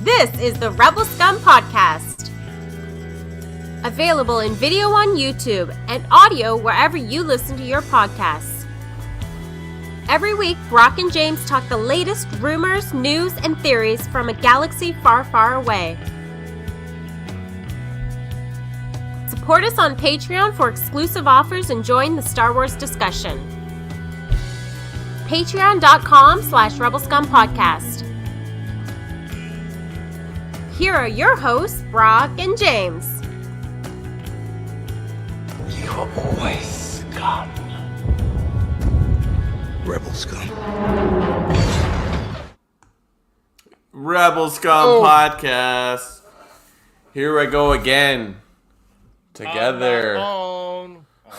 This is the Rebel Scum Podcast. Available in video on YouTube and audio wherever you listen to your podcasts. Every week, Brock and James talk the latest rumors, news, and theories from a galaxy far, far away. Support us on Patreon for exclusive offers and join the Star Wars discussion. Patreon.com/Rebel Scum Podcast. Here are your hosts, Brock and James. You are always scum. Rebel Scum. Rebel Scum Podcast. Here I go again. Together.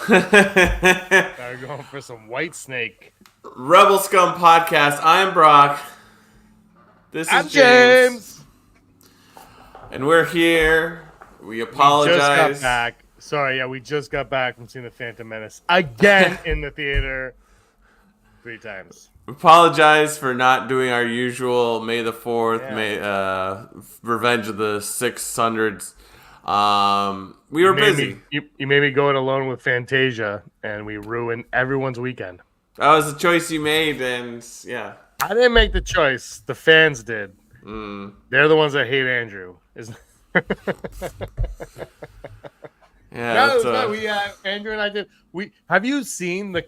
Gotta go for some White Snake. Rebel Scum Podcast. I'm Brock. This I'm is James. And we're here. We apologize. We just got back. Sorry, we just got back from seeing The Phantom Menace again in the theater 3 times. We apologize for not doing our usual May the 4th, Revenge of the 600s. We were busy. You made me go it alone with Fantasia, and we ruined everyone's weekend. That was the choice you made, and yeah. I didn't make the choice. The fans did. They're the ones that hate Andrew. Andrew and I did. Have you seen the?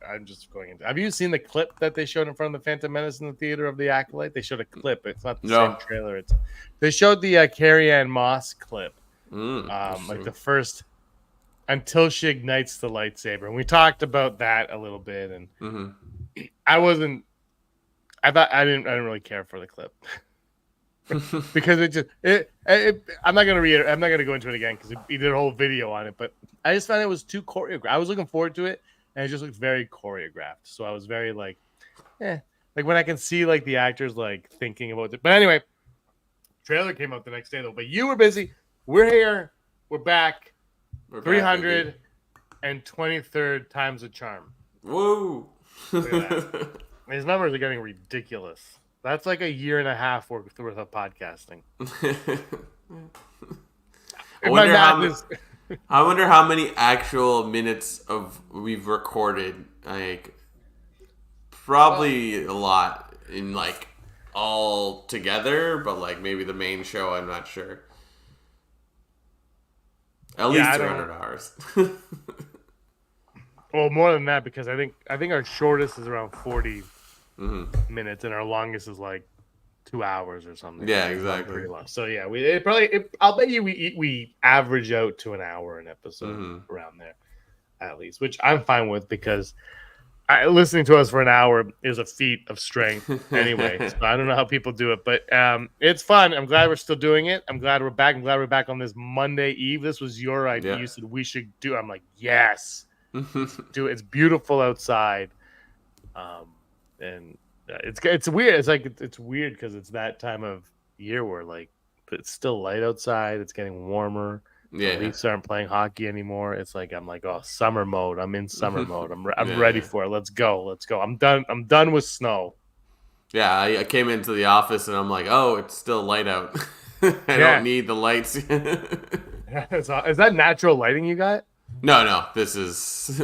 I'm just going into. Have you seen the clip that they showed in front of the Phantom Menace in the theater of the Acolyte? They showed a clip. It's not the same trailer. They showed the Carrie-Anne Moss clip. Like the first until she ignites the lightsaber, and we talked about that a little bit. And I didn't really care for the clip. Because I'm not gonna read it. I'm not gonna go into it again because he did a whole video on it. But I just found it was too choreographed. I was looking forward to it, and it just looked very choreographed. So I was very like when I can see like the actors like thinking about it. But anyway, trailer came out the next day though. But you were busy. We're here. We're back. 323rd times the charm. Woo! Look at that. These numbers are getting ridiculous. That's like a year and a half worth of podcasting. I wonder how many actual minutes we've recorded. Like, probably a lot in like all together, but like maybe the main show, I'm not sure. At least 200 hours. Well, more than that because I think our shortest is around 40. Minutes, and our longest is like 2 hours or something. Yeah, exactly. So yeah, I'll bet you we average out to an hour an episode around there, at least, which I'm fine with because listening to us for an hour is a feat of strength anyway. So I don't know how people do it, but it's fun. I'm glad we're still doing it. I'm glad we're back. I'm glad we're back on this Monday Eve. This was your idea. You said we should do. I'm like, yes, do it. It's beautiful outside. And it's weird. It's like it's weird because it's that time of year where like it's still light outside. It's getting warmer. The Leafs aren't playing hockey anymore. It's like I'm like, oh, summer mode. I'm in summer mode. I'm ready for it. Let's go. I'm done with snow. Yeah, I came into the office and I'm like, oh, it's still light out. I don't need the lights. Is that natural lighting you got? No. This is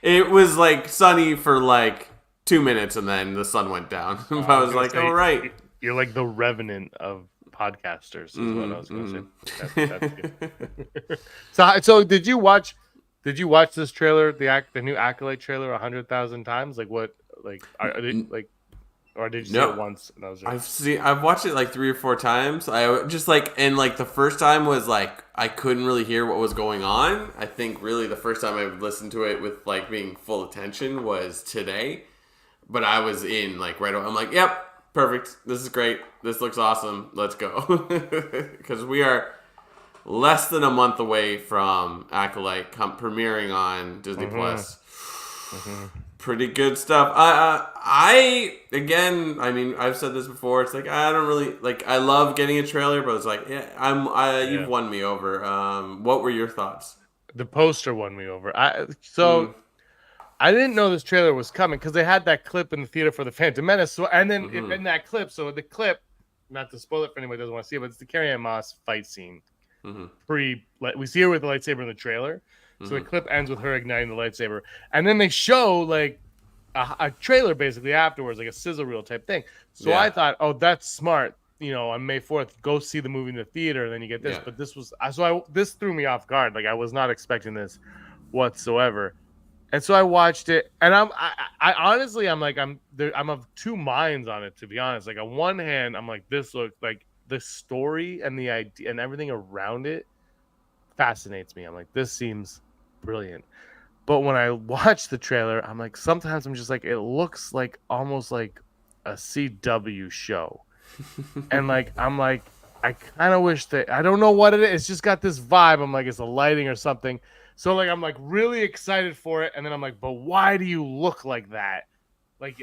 it was like sunny for like 2 minutes and then the sun went down. I was like, all right. You're like the Revenant of podcasters is what I was going to say. That's good. So did you watch this trailer, the new Acolyte trailer 100,000 times? Like what or did you see it once? And I've watched it like 3 or 4 times. I just like, and like the first time was like I couldn't really hear what was going on. I think really the first time I listened to it with like being full attention was today. But I was in like right away. I'm like, yep, perfect. This is great. This looks awesome. Let's go. Because we are less than a month away from Acolyte premiering on Disney Plus. Pretty good stuff. I mean, I've said this before. It's like I don't really like. I love getting a trailer, but it's like, you've won me over. What were your thoughts? The poster won me over. I didn't know this trailer was coming because they had that clip in the theater for the Phantom Menace. So, and then in that clip, so the clip not to spoil it for anybody who doesn't want to see it, but it's the Carrie-Anne Moss fight scene. Mm-hmm. We see her with the lightsaber in the trailer. So the clip ends with her igniting the lightsaber. And then they show like a trailer basically afterwards, like a sizzle reel type thing. So I thought, oh, that's smart. You know, on May 4th, go see the movie in the theater, and then you get this. But this threw me off guard. Like I was not expecting this whatsoever. And so I watched it, and I honestly, I'm of two minds on it, to be honest. Like on one hand, I'm like, this looks like the story and the idea and everything around it fascinates me. I'm like, this seems brilliant. But when I watch the trailer, I'm like, sometimes I'm just like, it looks like almost like a CW show. And like, I'm like, I kind of wish that, I don't know what it is. It's just got this vibe. I'm like, it's the lighting or something. So like, I'm like really excited for it. And then I'm like, but why do you look like that? Like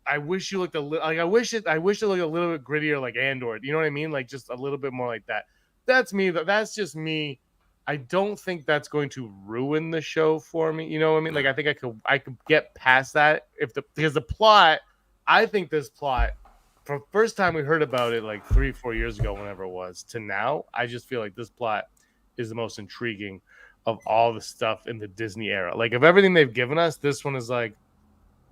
I wish you looked a little, like, I wish it looked a little bit grittier, like Andor. You know what I mean? Like just a little bit more like that. That's me. That's just me. I don't think that's going to ruin the show for me. You know what I mean? Like I think I could get past that because the plot, I think this plot, from first time we heard about it like 3-4 years ago, whenever it was, to now, I just feel like this plot is the most intriguing of all the stuff in the Disney era. Like of everything they've given us, this one is like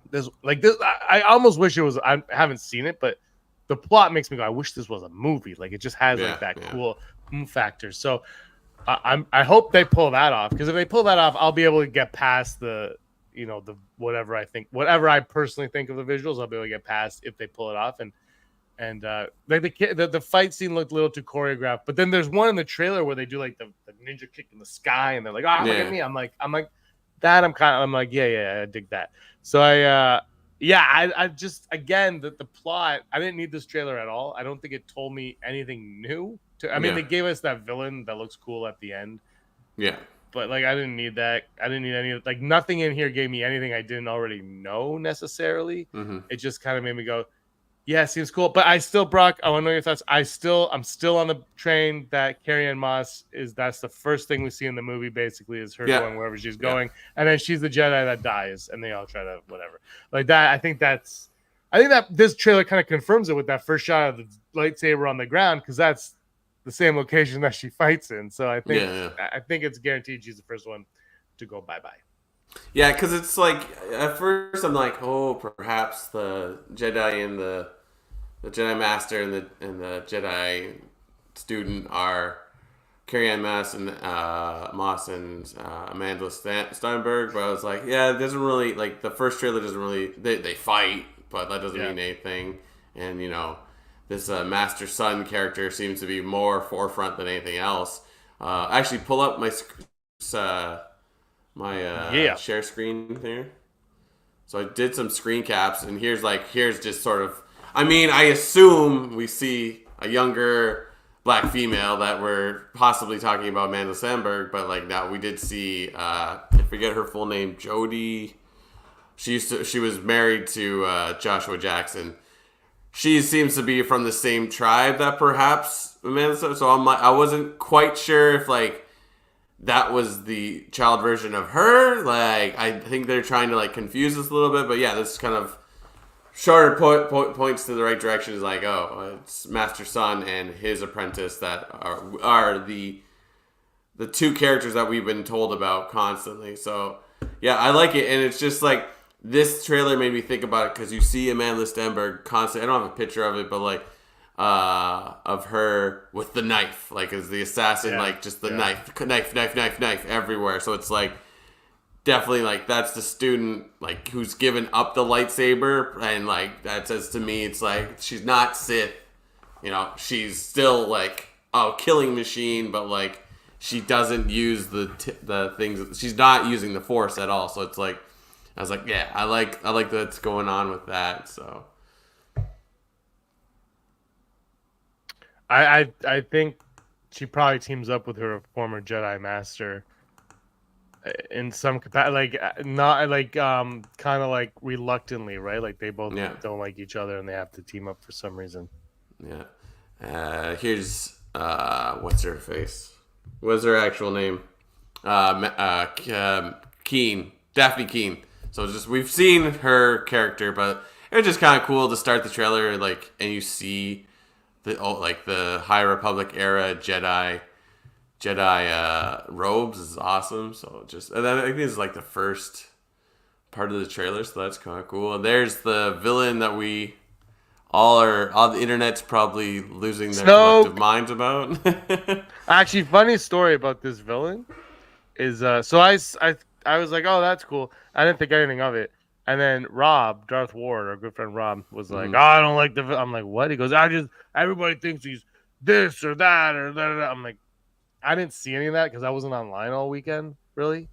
this. I almost wish it was. I haven't seen it, but the plot makes me go, I wish this was a movie. Like it just has like that cool factor. So. I hope they pull that off, because if they pull that off, I'll be able to get past the whatever I personally think of the visuals. I'll be able to get past if they pull it off, and like the fight scene looked a little too choreographed. But then there's one in the trailer where they do like the ninja kick in the sky, and they're like, oh, look at me. I'm like that. I'm like yeah, I dig that. So I just, again, the plot, I didn't need this trailer at all. I don't think it told me anything new. They gave us that villain that looks cool at the end. Yeah. But, like, I didn't need that. I didn't need any, like, nothing in here gave me anything I didn't already know necessarily. Mm-hmm. It just kind of made me go, yeah, seems cool. But I still, Brock, I want to know your thoughts. I'm still on the train that Carrie-Anne Moss that's the first thing we see in the movie, basically, is her going wherever she's going. And then she's the Jedi that dies, and they all try to whatever. Like that, I think that this trailer kind of confirms it with that first shot of the lightsaber on the ground, because that's the same location that she fights in. So I think it's guaranteed she's the first one to go bye-bye. Yeah, because it's like, at first I'm like, oh, perhaps the Jedi and the Jedi Master and the Jedi student are Carrie-Anne Moss and Amanda Steinberg. But I was like, yeah, it doesn't really, like, the first trailer doesn't really, they fight, but that doesn't mean anything. And, this master-son character seems to be more forefront than anything else. Actually, pull up my share screen there. So I did some screen caps, and here's just sort of, I assume we see a younger black female that we're possibly talking about Amanda Sandberg, but like now we did see, I forget her full name, Jodie. She was married to Joshua Jackson. She seems to be from the same tribe that perhaps Amanda. So I wasn't quite sure if like that was the child version of her. Like I think they're trying to like confuse us a little bit, but yeah, this kind of shorter points to the right direction. Is like, oh, it's Master Son and his apprentice that are the two characters that we've been told about constantly. So yeah, I like it, and it's just like. This trailer made me think about it because you see Amanda Stenberg constantly. I don't have a picture of it, but like of her with the knife, like as the assassin, like just the knife everywhere. So it's like definitely like that's the student like who's given up the lightsaber, and like that says to me, it's like she's not Sith, she's still like killing machine, but like she doesn't use the things. She's not using the Force at all. So it's like. I was like, yeah, I like what's going on with that. So, I think she probably teams up with her former Jedi Master in some capacity, like not like kind of like reluctantly, right? Like they both don't like each other and they have to team up for some reason. Yeah. Here's what's her face? What's her actual name? Keen, Daphne Keen. So just we've seen her character, but it was just kind of cool to start the trailer, like, and you see the High Republic era Jedi robes is awesome. So and then I think this is like the first part of the trailer, so that's kind of cool. And there's the villain that we all the internet's probably losing their collective minds about. Actually, funny story about this villain is so I was like, oh, that's cool. I didn't think anything of it. And then Darth Ward, our good friend Rob, was like, oh, I don't like the villain. I'm like, what? He goes, everybody thinks he's this or that or that. I'm like, I didn't see any of that because I wasn't online all weekend, really.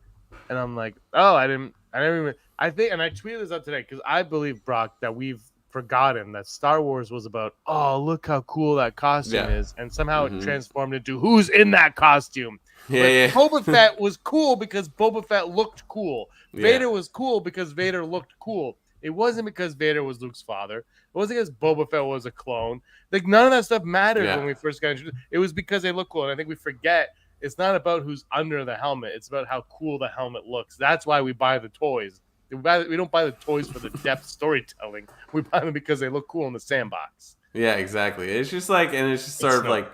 And I'm like, oh, I never even, I think, and I tweeted this out today because I believe, Brock, that we've forgotten that Star Wars was about, oh, look how cool that costume is. And somehow it transformed into who's in that costume. Yeah. Boba Fett was cool because Boba Fett looked cool. Vader was cool because Vader looked cool. It wasn't because Vader was Luke's father. It wasn't because Boba Fett was a clone. Like, none of that stuff mattered when we first got introduced. It was because they look cool. And I think we forget it's not about who's under the helmet. It's about how cool the helmet looks. That's why we buy the toys. We don't buy the toys for the depth storytelling. We buy them because they look cool in the sandbox. Yeah, exactly. It's just like, and it's just sort of like,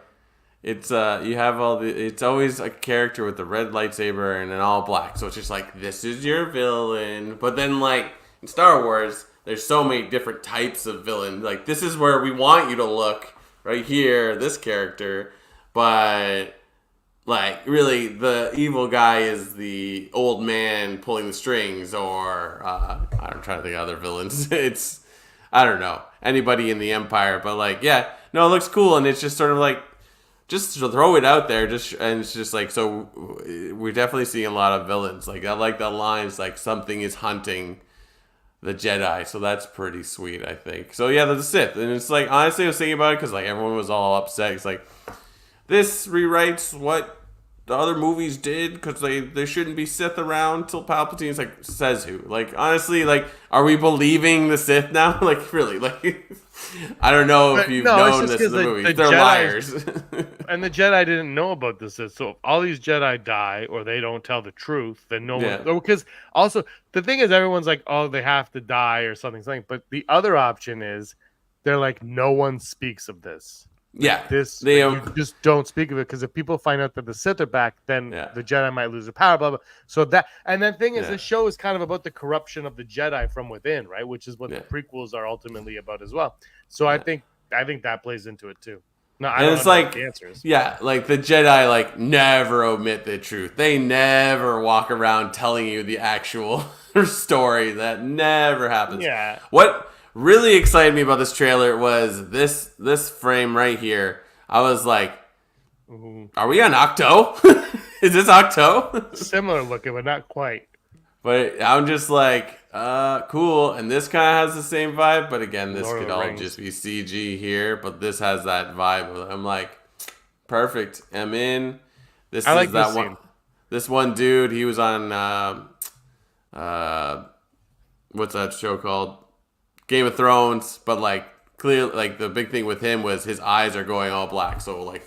it's you have it's always a character with the red lightsaber and an all black. So it's just like, this is your villain. But then like in Star Wars, there's so many different types of villain. Like, this is where we want you to look right here, this character. But like, really, the evil guy is the old man pulling the strings, or I'm trying to think of other villains. It's, I don't know, anybody in the Empire. But like, yeah, no, it looks cool, and it's just sort of like, just to throw it out there, and it's just like, so we're definitely seeing a lot of villains. Like, I like that line, it's like, something is hunting the Jedi, so that's pretty sweet, I think. So yeah, the Sith, and it's like, honestly, I was thinking about it because like everyone was all upset. It's like, this rewrites what the other movies did because they shouldn't be Sith around till Palpatine's like, says who? Like, honestly, like, are we believing the Sith now? Like, really? Like, I don't know if you've known this in the movies. They're liars. And the Jedi didn't know about the Sith. So if all these Jedi die or they don't tell the truth, then no one. Because also, the thing is, everyone's like, oh, they have to die or something. But the other option is they're like, no one speaks of this. Yeah, you just don't speak of it because if people find out that the Sith are back, then the Jedi might lose their power. Blah blah. So that, and the thing is, the show is kind of about the corruption of the Jedi from within, right? Which is what the prequels are ultimately about as well. So I think that plays into it too. No, I don't know what the answer is. Yeah, like the Jedi like never omit the truth. They never walk around telling you the actual story. That never happens. Yeah. What really excited me about this trailer was this frame right here. I was like, are we on Octo? Is this Octo? Similar looking, but not quite. But I'm just like, cool. And this kind of has the same vibe. But again, this could all just be CG here. But this has that vibe. I'm like, perfect. I'm in. This I is like that this one. scene. This one dude, he was on what's that show called? Game of Thrones, but like clearly, like the big thing with him was his eyes are going all black. So like,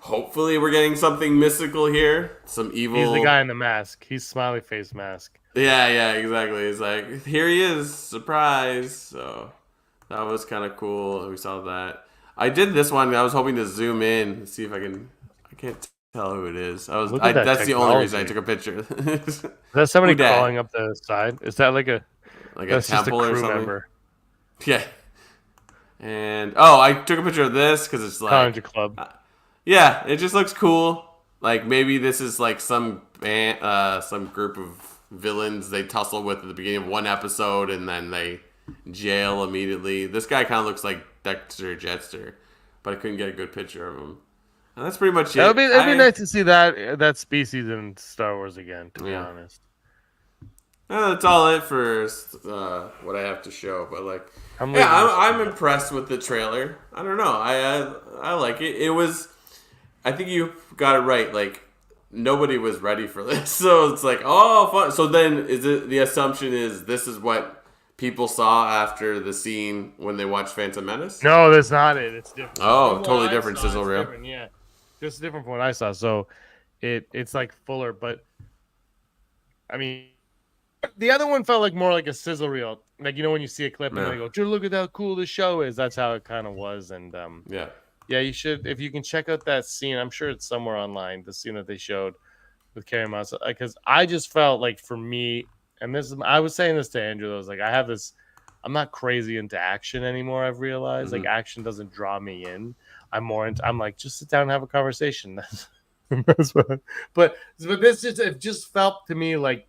hopefully we're getting something mystical here. Some evil. He's the guy in the mask. He's smiley face mask. Yeah, exactly. It's like, here he is, surprise. So that was kind of cool. We saw that. I did this one. I was hoping to zoom in and see if I can't tell who it is. That's the only reason I took a picture. Is that somebody crawling up the side? Is that like a temple or something? Member. Yeah. And I took a picture of this because it's like Conjure Club. Yeah, it just looks cool. Like maybe this is like some group of villains they tussle with at the beginning of one episode and then they jail immediately. This guy kind of looks like Dexter Jetster, but I couldn't get a good picture of him. And that's pretty much it. It'd be nice to see that species in Star Wars again, to be honest. That's all it for what I have to show. But like, I'm impressed with the trailer. I don't know. I like it. It was. I think you got it right. Like, nobody was ready for this, so it's like, oh, fun. So then, the assumption is this is what people saw after the scene when they watched Phantom Menace? No, that's not it. It's different. Oh, totally different sizzle reel. Yeah, just different from what I saw. So it's like fuller, but I mean. The other one felt like more like a sizzle reel. Like, when you see a clip and they go, dude, look at how cool this show is. That's how it kind of was. And Yeah, you should. If you can check out that scene, I'm sure it's somewhere online. The scene that they showed with Carrie Moss, because I just felt like for me, and this is I was saying this to Andrew. I was like, I have this. I'm not crazy into action anymore. I've realized like action doesn't draw me in. I'm more into. I'm like just sit down and have a conversation. That's what. But this it just felt to me like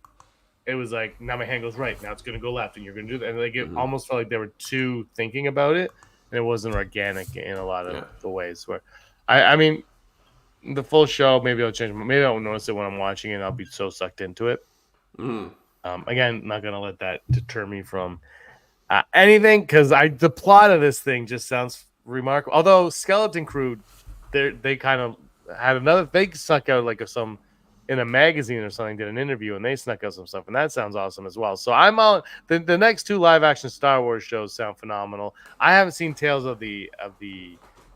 it was like now my hand goes right, now it's gonna go left, and you're gonna do that, and like it almost felt like they were too thinking about it, and it wasn't organic in a lot of the ways. Where I mean, the full show, maybe I'll change. Maybe I won't notice it when I'm watching it. And I'll be so sucked into it. Again, not gonna let that deter me from anything because the plot of this thing just sounds remarkable. Although Skeleton Crew, they kind of had another. They snuck out like some in a magazine or something, did an interview, and they snuck out some stuff, and that sounds awesome as well. So I'm on the next 2 live action Star Wars shows sound phenomenal. I haven't seen Tales of the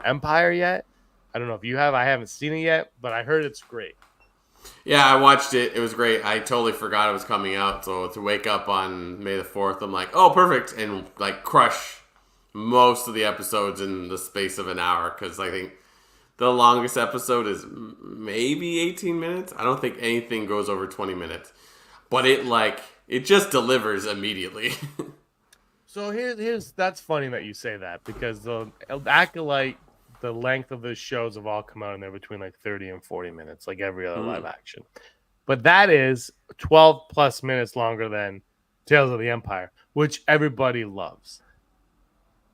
Empire yet. I don't know if you have. I haven't seen it yet, but I heard it's great. Yeah, I watched it. It was great. I totally forgot it was coming out. So to wake up on May the 4th, I'm like, oh, perfect. And like crush most of the episodes in the space of an hour. Because I think the longest episode is maybe 18 minutes. I don't think anything goes over 20 minutes. But it just delivers immediately. So here's that's funny that you say that because the Acolyte, the length of the shows have all come out and they're between like 30 and 40 minutes, like every other live action. But that is 12 plus minutes longer than Tales of the Empire, which everybody loves.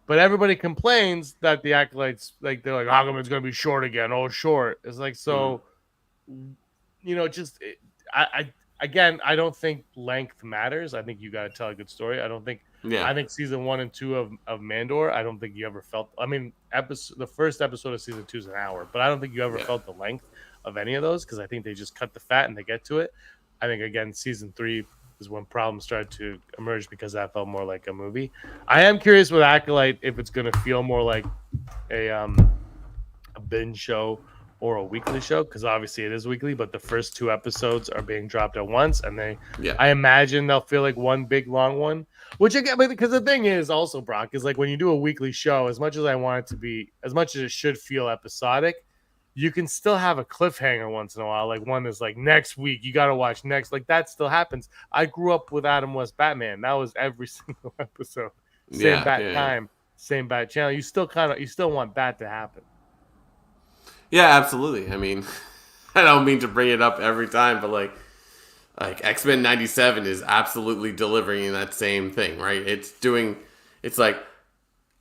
But everybody complains that the Acolytes, like they're like, how come it's going to be short again? Oh, short. It's like, so, I don't think length matters. I think you got to tell a good story. I think season 1 and 2 of Mandor, I don't think you ever felt. I mean, the first episode of season 2 is an hour, but I don't think you ever felt the length of any of those because I think they just cut the fat and they get to it. I think again, season 3 is when problems started to emerge because that felt more like a movie. I am curious with Acolyte if it's going to feel more like a binge show or a weekly show because obviously it is weekly, but the first 2 episodes are being dropped at once, and I imagine they'll feel like one big long one. Which again, because the thing is also, Brock, is like when you do a weekly show, as much as I want it to be, as much as it should feel episodic, you can still have a cliffhanger once in a while. Like one is like next week, you got to watch next. Like that still happens. I grew up with Adam West Batman. That was every single episode. Same time, same bat channel. You still want that to happen. Yeah, absolutely. I mean, I don't mean to bring it up every time, but like X-Men 97 is absolutely delivering that same thing, right? It's like,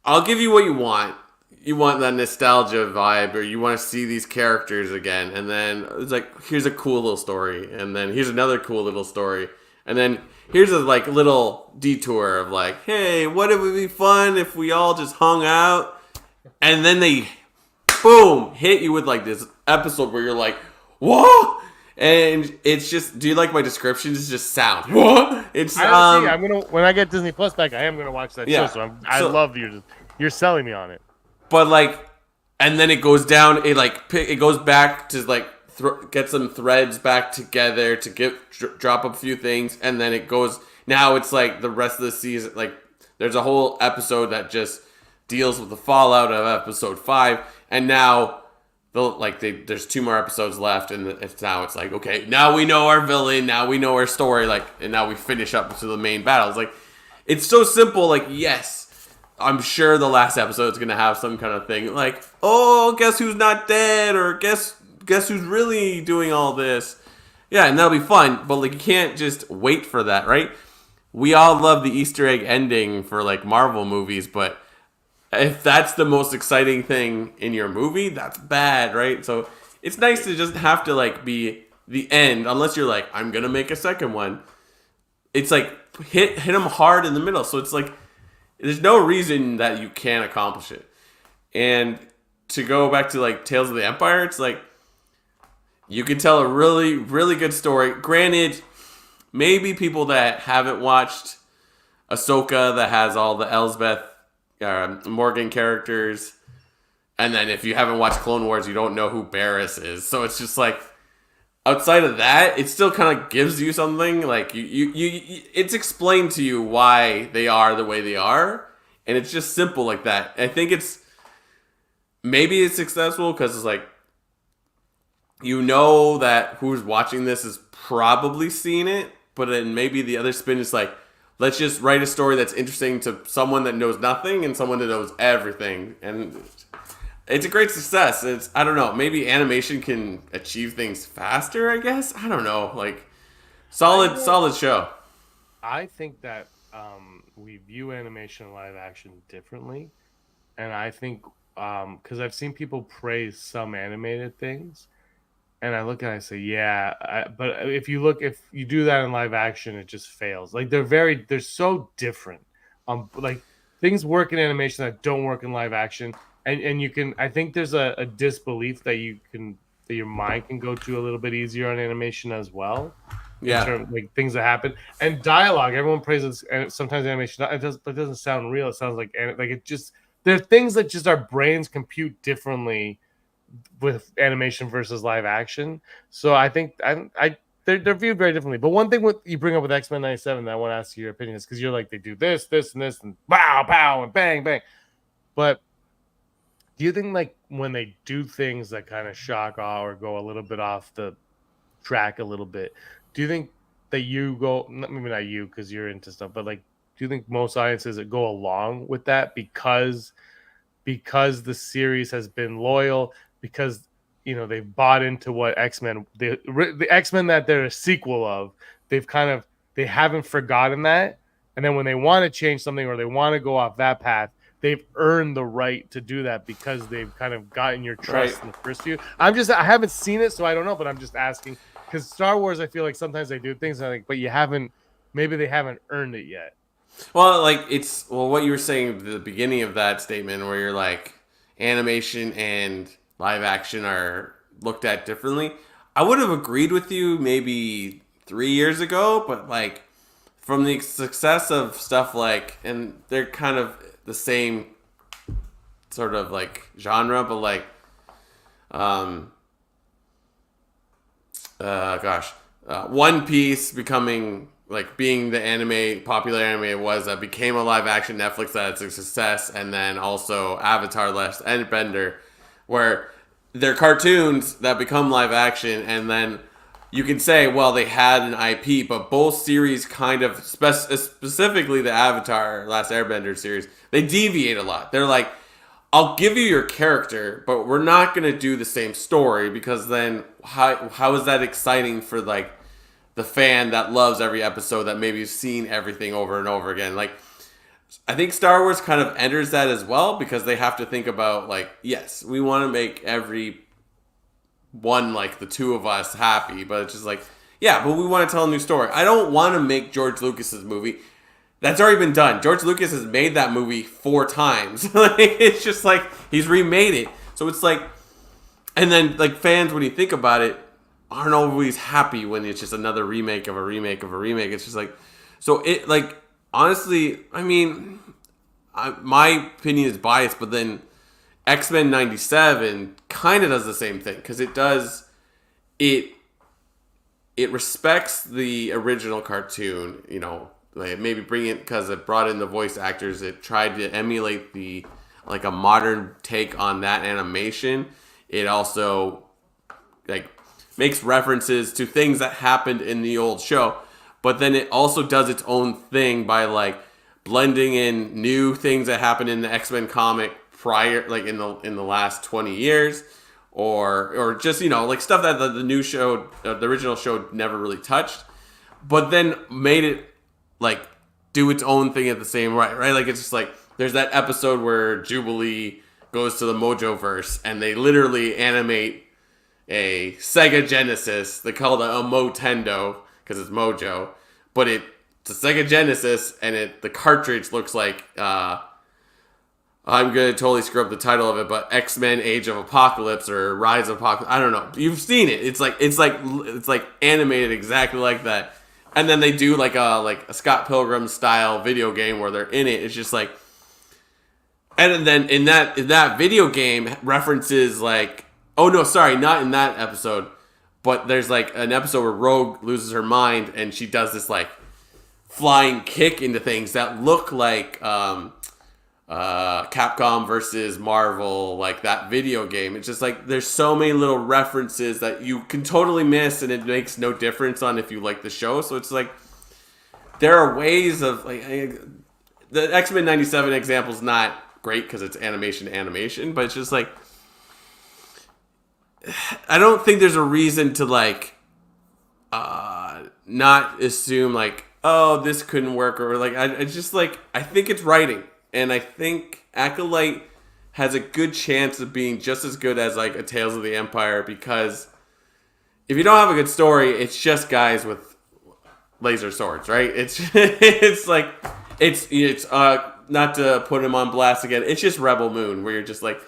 I'll give you what you want. You want that nostalgia vibe, or you want to see these characters again. And then it's like, here's a cool little story. And then here's another cool little story. And then here's a like little detour of like, hey, what it would be fun if we all just hung out. And then they, boom, hit you with like this episode where you're like, whoa! And it's just, do you like my description? It's just sound. What? It's I'm gonna when I get Disney Plus back, I am gonna watch that show. So I love you're selling me on it. But like, and then it goes down. It goes back to like get some threads back together to drop a few things, and then it goes. Now it's like the rest of the season. Like there's a whole episode that just deals with the fallout of episode 5, and now. There's 2 more episodes left, and it's like, okay, now we know our villain, now we know our story, and now we finish up to the main battle. It's like, it's so simple. Like, yes, I'm sure the last episode is gonna have some kind of thing, like, oh, guess who's not dead, or guess who's really doing all this. Yeah, and that'll be fun, but like, you can't just wait for that, right? We all love the Easter egg ending for like Marvel movies, but if that's the most exciting thing in your movie, that's bad, right? So it's nice to just have to like be the end, unless you're like, I'm gonna make a second one. It's like hit them hard in the middle. So it's like there's no reason that you can't accomplish it. And to go back to like Tales of the Empire, it's like you can tell a really, really good story. Granted, maybe people that haven't watched Ahsoka, that has all the Elsbeth Morgan characters, and then if you haven't watched Clone Wars, you don't know who Barriss is. So it's just like, outside of that, it still kind of gives you something. Like you it's explained to you why they are the way they are, and it's just simple like that. I think maybe it's successful because it's like, you know that who's watching this has probably seen it, but then maybe the other spin is like, let's just write a story that's interesting to someone that knows nothing and someone that knows everything. And it's a great success. I don't know, maybe animation can achieve things faster, I guess. I don't know. Like, solid show. I think that we view animation and live action differently. And I think, because I've seen people praise some animated things, and I look and I say, yeah, but if you do that in live action, it just fails. Like they're so different. Like things work in animation that don't work in live action, and you can. I think there's a disbelief that your mind can go to a little bit easier on animation as well. Yeah, Like things that happen and dialogue. Everyone praises, and sometimes animation but it doesn't sound real. It sounds like it just. There are things that just our brains compute differently with animation versus live action. So I think they're viewed very differently. But one thing you bring up with X-Men 97 that I want to ask you your opinion is because you're like, they do this, this, and this, and pow, pow, and bang, bang. But do you think like when they do things that kind of shock awe or go a little bit off the track a little bit, do you think that you go, maybe not you because you're into stuff, but like, do you think most audiences that go along with that because the series has been loyal, because they've bought into what X-Men, the X-Men that they're a sequel of, they haven't forgotten that, and then when they want to change something or they want to go off that path, they've earned the right to do that because they've kind of gotten your trust in the first few. I haven't seen it, so I don't know, but I'm just asking because Star Wars, I feel like sometimes they do things and but maybe they haven't earned it yet. Well, like what you were saying at the beginning of that statement, where you're like, animation and live action are looked at differently. I would have agreed with you maybe 3 years ago, but like from the success of stuff like, and they're kind of the same sort of like genre, but like, One Piece being the popular anime it was, that became a live action Netflix that's a success, and then also Avatar: Last Airbender, where they're cartoons that become live action, and then you can say, well, they had an IP, but both series kind of, specifically the Avatar: Last Airbender series, they deviate a lot. They're like, I'll give you your character, but we're not going to do the same story, because then how is that exciting for like the fan that loves every episode, that maybe has seen everything over and over again? Like, I think Star Wars kind of enters that as well, because they have to think about like, yes, we want to make every one, like the two of us, happy, but it's just like, yeah, but we want to tell a new story. I don't want to make George Lucas's movie. That's already been done. George Lucas has made that movie 4 times. Like, it's just like he's remade it. So it's like, and then like fans, when you think about it, aren't always happy when it's just another remake of a remake of a remake. It's just like, so it like, honestly, I mean, my opinion is biased, but then X-Men 97 kind of does the same thing, because it respects the original cartoon, like maybe bring it, because it brought in the voice actors. It tried to emulate like a modern take on that animation. It also like makes references to things that happened in the old show, but then it also does its own thing by like blending in new things that happened in the X-Men comic prior, like in the last 20 years, or just like stuff that the new show, the original show, never really touched, but then made it like do its own thing at the same right? Like, it's just like, there's that episode where Jubilee goes to the Mojo verse, and they literally animate a Sega Genesis. They call it a Motendo because it's Mojo, but it's a Sega Genesis, and the cartridge looks like I'm gonna totally screw up the title of it, but X-Men: Age of Apocalypse or Rise of Apocalypse. I don't know. You've seen it. It's like animated exactly like that. And then they do like a Scott Pilgrim style video game where they're in it. It's just like, and then in that video game references like, oh no, sorry, not in that episode, but there's like an episode where Rogue loses her mind and she does this like flying kick into things that look like Capcom versus Marvel, like that video game. It's just like there's so many little references that you can totally miss, and it makes no difference on if you like the show. So it's like there are ways of like the X-Men '97 example is not great because it's animation to animation, but it's just like I don't think there's a reason to like not assume like, oh, this couldn't work, or like I just like I think it's writing. And I think Acolyte has a good chance of being just as good as like a Tales of the Empire, because if you don't have a good story, it's just guys with laser swords, right? It's like it's not to put him on blast again. It's just Rebel Moon, where you're just like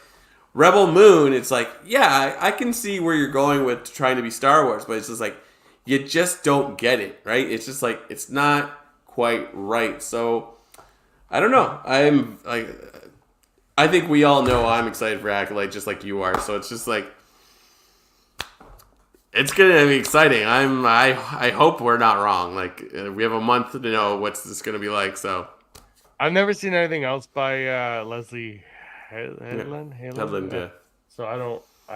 Rebel Moon. It's like, yeah, I can see where you're going with trying to be Star Wars, but it's just like you just don't get it, right? It's just like it's not quite right. So I don't know. I'm like, I think we all know I'm excited for Acolyte just like you are. So it's just like, it's gonna be exciting. I hope we're not wrong. Like we have a month to know what's this gonna be like. So I've never seen anything else by Leslie Headland. Headland, yeah. So I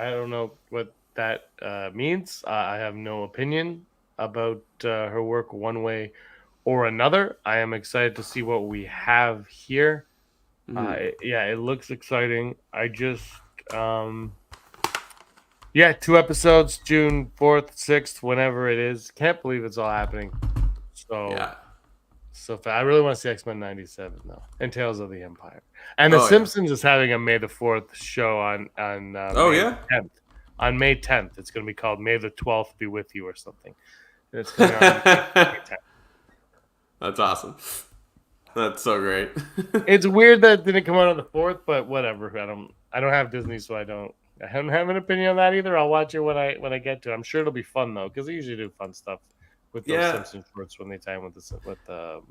don't know what that means. I have no opinion about her work one way or another. I am excited to see what we have here. It looks exciting. I just 2 episodes, June 4th, 6th, whenever it is. Can't believe it's all happening. So yeah. So I really want to see X-Men 97 though, and Tales of the Empire. And The Simpsons is having a May the 4th show on May 10th. On May 10th. It's going to be called May the 12th Be With You or something. And it's going on May 10th. That's awesome. That's so great. It's weird that it didn't come out on the 4th, but whatever. I don't have Disney, so I don't have an opinion on that either. I'll watch it when I get to it. I'm sure it'll be fun though, because they usually do fun stuff with those Simpsons shorts when they tie in with the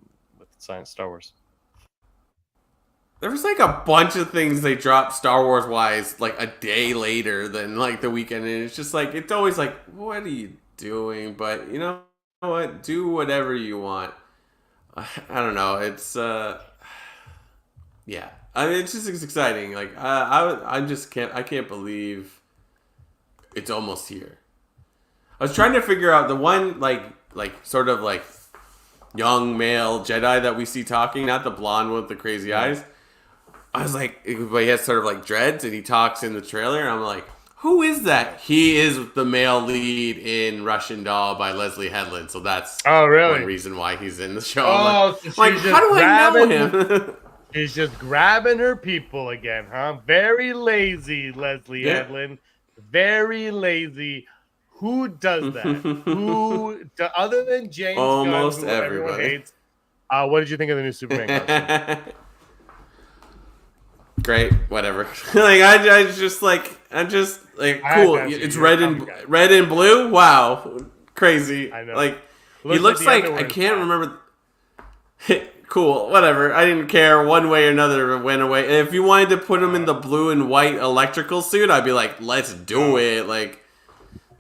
science Star Wars. There was like a bunch of things they dropped Star Wars wise like a day later than like the weekend, and it's just like it's always like, what are you doing? But you know what? Do whatever you want. I don't know. It's yeah. I mean, it's exciting. Like I can't believe it's almost here. I was trying to figure out the one like sort of like young male Jedi that we see talking, not the blonde one with the crazy eyes. I was like, but he has sort of like dreads and he talks in the trailer. And I'm like, who is that? He is the male lead in Russian Doll by Leslie Headland. So that's one reason why he's in the show. Oh, like how do I know him? She's just grabbing her people again, huh? Very lazy, Leslie Headland. Very lazy. Who does that? Other than James Almost Gunn, who everyone hates. What did you think of the new Superman costume? Great, whatever. I'm just like cool. It's red and blue. Wow, crazy. I know. Like he looks like I can't remember. Cool, whatever. I didn't care one way or another. It went away. And if you wanted to put him in the blue and white electrical suit, I'd be like, let's do it. Like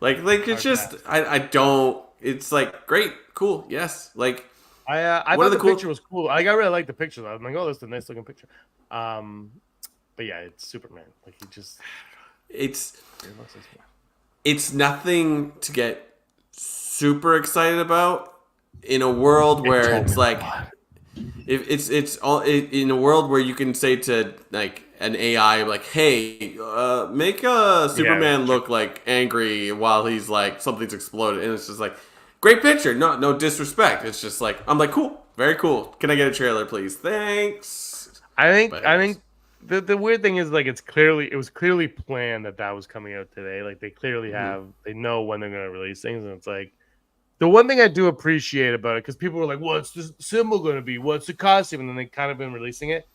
it's just I don't. It's like great, cool, yes. Like I thought the picture was cool. I really like the picture. I'm like, oh, that's a nice looking picture. But yeah, it's Superman. Like he just, it's nothing to get super excited about in a world where it's like, if it's all in a world where you can say to like an AI like, hey, make a Superman look like angry while he's like something's exploded, and it's just like, great picture, no disrespect. It's just like I'm like, cool, very cool. Can I get a trailer, please? Thanks. I think the weird thing is like it was clearly planned that was coming out today. Like they clearly they know when they're gonna release things, and it's like the one thing I do appreciate about it, because people were like, what's the symbol gonna be? What's the costume? And then they kind of been releasing it.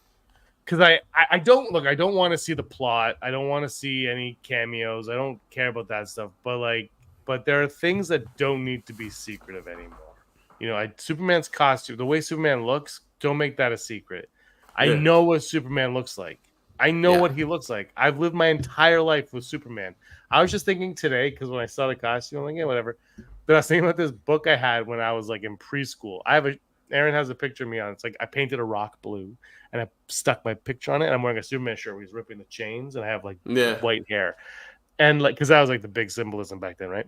Because I don't want to see the plot. I don't want to see any cameos. I don't care about that stuff. But there are things that don't need to be secretive anymore. You know, Superman's costume, the way Superman looks, don't make that a secret. I know what Superman looks like. I know what he looks like. I've lived my entire life with Superman. I was just thinking today, because when I saw the costume, I'm like, yeah, whatever. But I was thinking about this book I had when I was like in preschool. I have Aaron has a picture of me on. It's like I painted a rock blue and I stuck my picture on it. And I'm wearing a Superman shirt where he's ripping the chains, and I have like white hair, and like because that was like the big symbolism back then, right?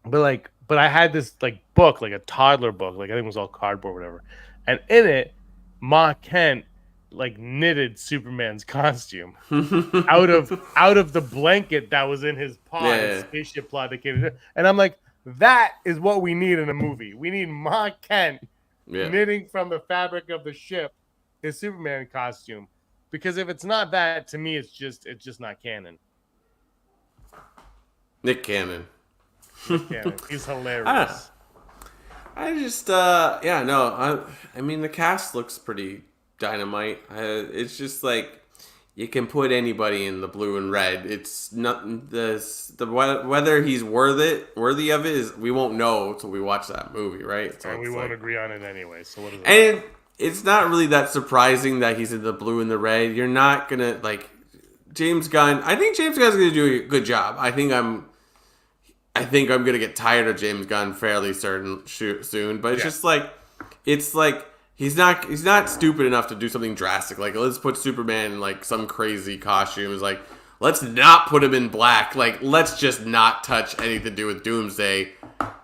But I had this like book, like a toddler book, like I think it was all cardboard, or whatever, and in it, Ma Kent like knitted Superman's costume out of the blanket that was in his pod, spaceship pod that came in. And I'm like, that is what we need in a movie. We need Ma Kent knitting from the fabric of the ship his Superman costume, because if it's not that, to me, it's just not canon. Nick Cannon. He's hilarious. I mean, the cast looks pretty dynamite. It's just like you can put anybody in the blue and red. It's not whether he's worthy of it is we won't know until we watch that movie, right? So and we won't agree on it anyway. So what is it? And it's not really that surprising that he's in the blue and the red. You're not gonna like James Gunn. I think James Gunn's gonna do a good job. I think I'm gonna get tired of James Gunn fairly soon. But it's like he's not stupid enough to do something drastic. Like, let's put Superman in like some crazy costume. It's like, let's not put him in black. Like, let's just not touch anything to do with Doomsday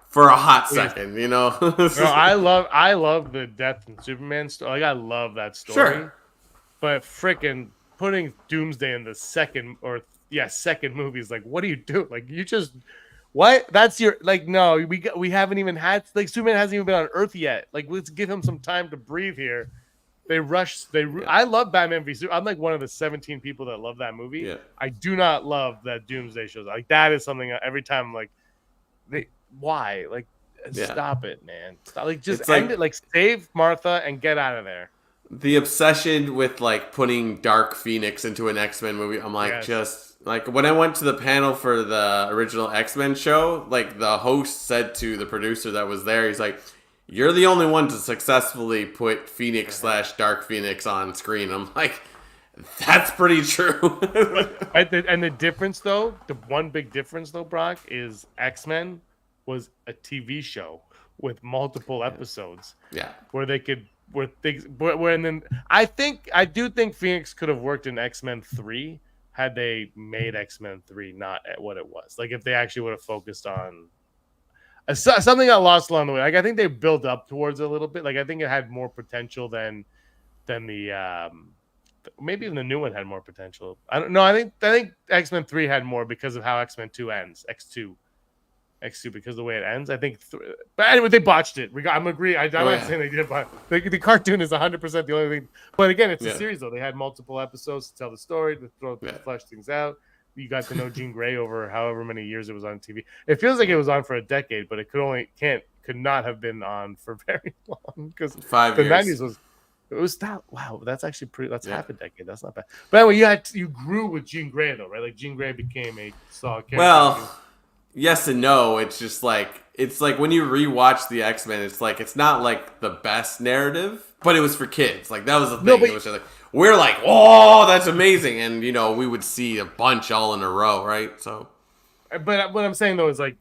for a hot second. You know? No, I love the Death in Superman story. Like, I love that story. Sure. But freaking putting Doomsday in the second movie is like, what do you do? Like, you just. What? That's your like? No, we haven't even had like Superman hasn't even been on Earth yet. Like, let's give him some time to breathe here. I love Batman v Superman. I'm like one of the 17 people that love that movie. Yeah. I do not love that Doomsday shows. Like, that is something every time I'm like, why? Like, stop it, man. Stop. Like, just end it. Like, save Martha and get out of there. The obsession with like putting Dark Phoenix into an X-Men movie. I'm like, just like when I went to the panel for the original X-Men show, like the host said to the producer that was there, he's like, "You're the only one to successfully put Phoenix / Dark Phoenix on screen." I'm like, that's pretty true. And the difference, though, the one big difference, though, Brock, is X-Men was a TV show with multiple episodes. Yeah, where they could. And then I do think Phoenix could have worked in X-Men 3 had they made X-Men 3 not at what it was. Like, if they actually would have focused on something got lost along the way. Like, I think they built up towards it a little bit. Like, I think it had more potential than the maybe even the new one had more potential. I don't know. I think X-Men 3 had more because of how X-Men 2 ends. X2 because of the way it ends, I think. But anyway, they botched it. I'm agree. I'm not saying they did, but the cartoon is 100% the only thing. But again, it's a series, though. They had multiple episodes to tell the story, to flesh things out. You got to know Jean Grey over however many years it was on TV. It feels like it was on for a decade, but it could not have been on for very long because 5 years. The 90s was that. Wow, that's actually pretty. That's half a decade. That's not bad. But anyway, you grew with Jean Grey, though, right? Like, Jean Grey became a solid character. Well. Yes and no. It's just like when you rewatch the X-Men, it's like it's not like the best narrative, but it was for kids. Like, that was the thing. No, but, it was just like, we're like, oh, that's amazing, and we would see a bunch all in a row, right? So, but what I'm saying though is like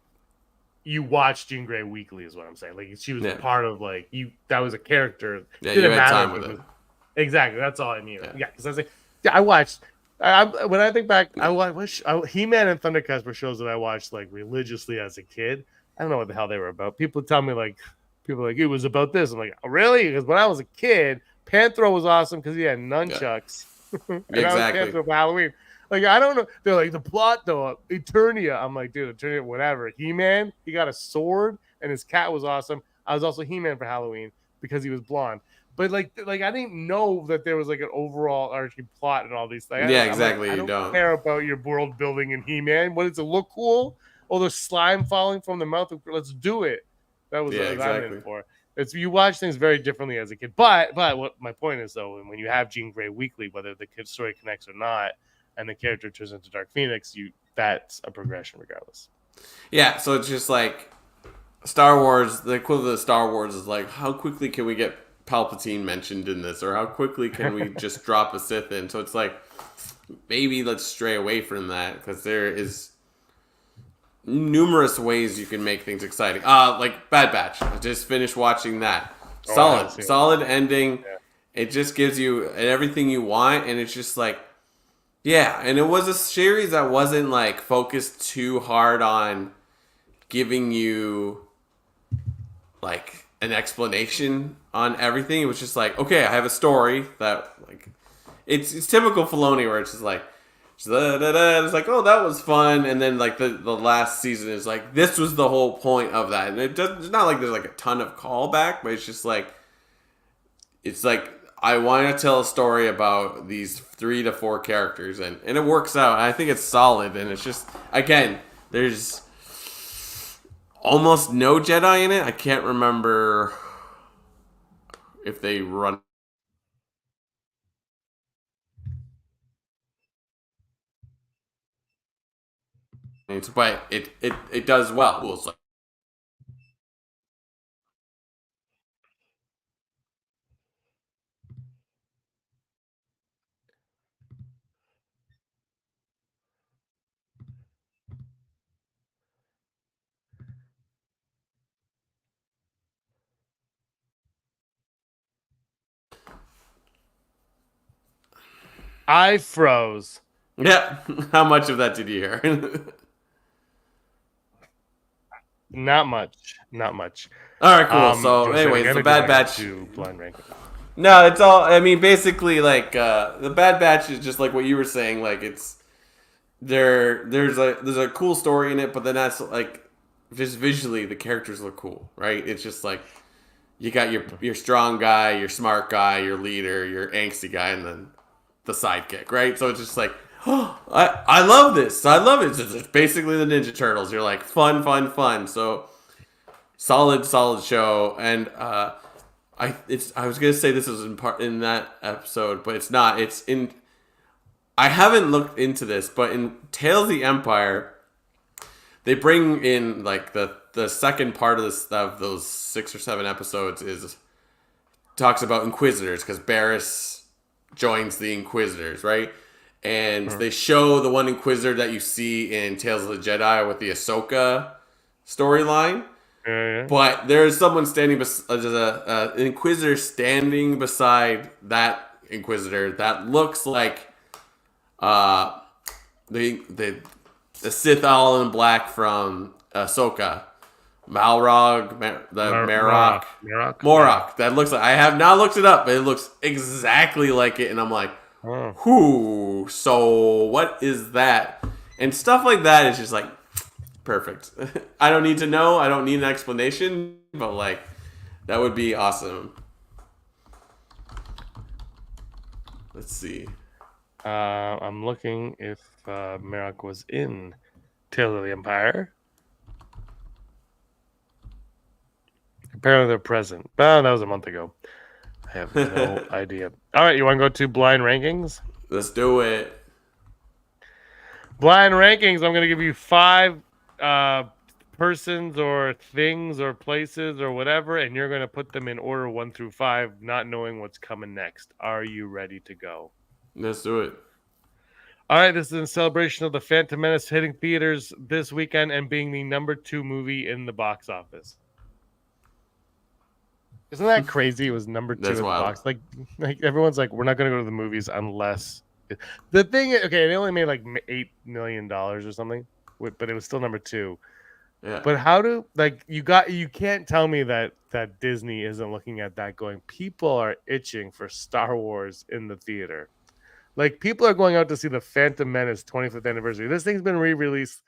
you watched Jean Grey weekly, is what I'm saying. Like, she was part of like you. That was a character. Yeah, you had time with it. Exactly. That's all I mean. Yeah, because I was like, I watched. When I think back, He-Man and Thundercats were shows that I watched like religiously as a kid. I don't know what the hell they were about. People tell me it was about this. I'm like, oh, really? Because when I was a kid, Panthro was awesome because he had nunchucks. And exactly. I was Panthro for Halloween. Like, I don't know. They're like, the plot though, Eternia. I'm like, dude, Eternia, whatever. He-Man, he got a sword, and his cat was awesome. I was also He-Man for Halloween because he was blonde. But like I didn't know that there was like an overall arching plot and all these things. Yeah, exactly. I don't care about your world building in He-Man. What does it look cool? Oh, there's slime falling from the mouth. Let's do it. That was what I'm in for. You watch things very differently as a kid. But what my point is though, when you have Jean Grey weekly, whether the kid story connects or not, and the character turns into Dark Phoenix, that's a progression regardless. Yeah, so it's just like Star Wars. The equivalent of Star Wars is like, how quickly can we get Palpatine mentioned in this, or how quickly can we just drop a Sith in? So it's like, maybe let's stray away from that, because there is numerous ways you can make things exciting. Like Bad Batch. I just finished watching that. Oh, I haven't seen it. Solid ending. Yeah. It just gives you everything you want, and it's just like, yeah. And it was a series that wasn't like focused too hard on giving you like an explanation on everything. It was just like, okay, I have a story that like it's typical Filoni where it's just like. It's like, oh, that was fun, and then like the last season is like, this was the whole point of that, and it's not like there's like a ton of callback, but it's just like, it's like I want to tell a story about these 3 to 4 characters, and it works out. I think it's solid, and it's just again, there's almost no Jedi in it. I can't remember if they run. But it does well. It's like, I froze. yeah. How much of that did you hear? Not much. Not much. All right, cool. Do So, you wanna say it anyways, again, the or do you Bad wanna go Batch. to blind ranking. No, it's all. I mean, basically, like the Bad Batch is just like what you were saying. Like it's there's a cool story in it, but then that's like just visually the characters look cool, right? It's just like you got your strong guy, your smart guy, your leader, your angsty guy, and then the sidekick, right? So it's just like, oh, I love this. I love it. It's basically the Ninja Turtles. You're like fun. So solid show, and I was gonna say this was in that episode, but it's not. It's in. I haven't looked into this, but in Tales of the Empire, they bring in like the second part of this of those 6 or 7 episodes is talks about Inquisitors because Barriss joins the Inquisitors, right? And they show the one Inquisitor that you see in Tales of the Jedi with the Ahsoka storyline. Yeah. But there's someone standing, there's an Inquisitor standing beside that Inquisitor that looks like the Sith all in black from Ahsoka. Malrog, Marok. Marok. That looks like, I have not looked it up, but it looks exactly like it, and I'm like, whoo, so what is that? And stuff like that is just like, perfect. I don't need to know. I don't need an explanation, but like that would be awesome. Let's see. I'm looking if Marok was in Tales of the Empire. Apparently they're present. Well, that was a month ago. I have no idea. All right, you want to go to blind rankings? Let's do it. Blind rankings. I'm going to give you 5 persons or things or places or whatever, and you're going to put them in order 1 through 5, not knowing what's coming next. Are you ready to go? Let's do it. All right, this is in celebration of The Phantom Menace hitting theaters this weekend and being the number 2 movie in the box office. Isn't that crazy? It was number 2 That's in the wild. box. Like everyone's like, we're not going to go to the movies unless the thing. Okay, they only made like $8 million or something, but it was still number 2. Yeah. But how do you can't tell me that Disney isn't looking at that going, people are itching for Star Wars in the theater. Like people are going out to see the Phantom Menace 25th anniversary. This thing's been re-released.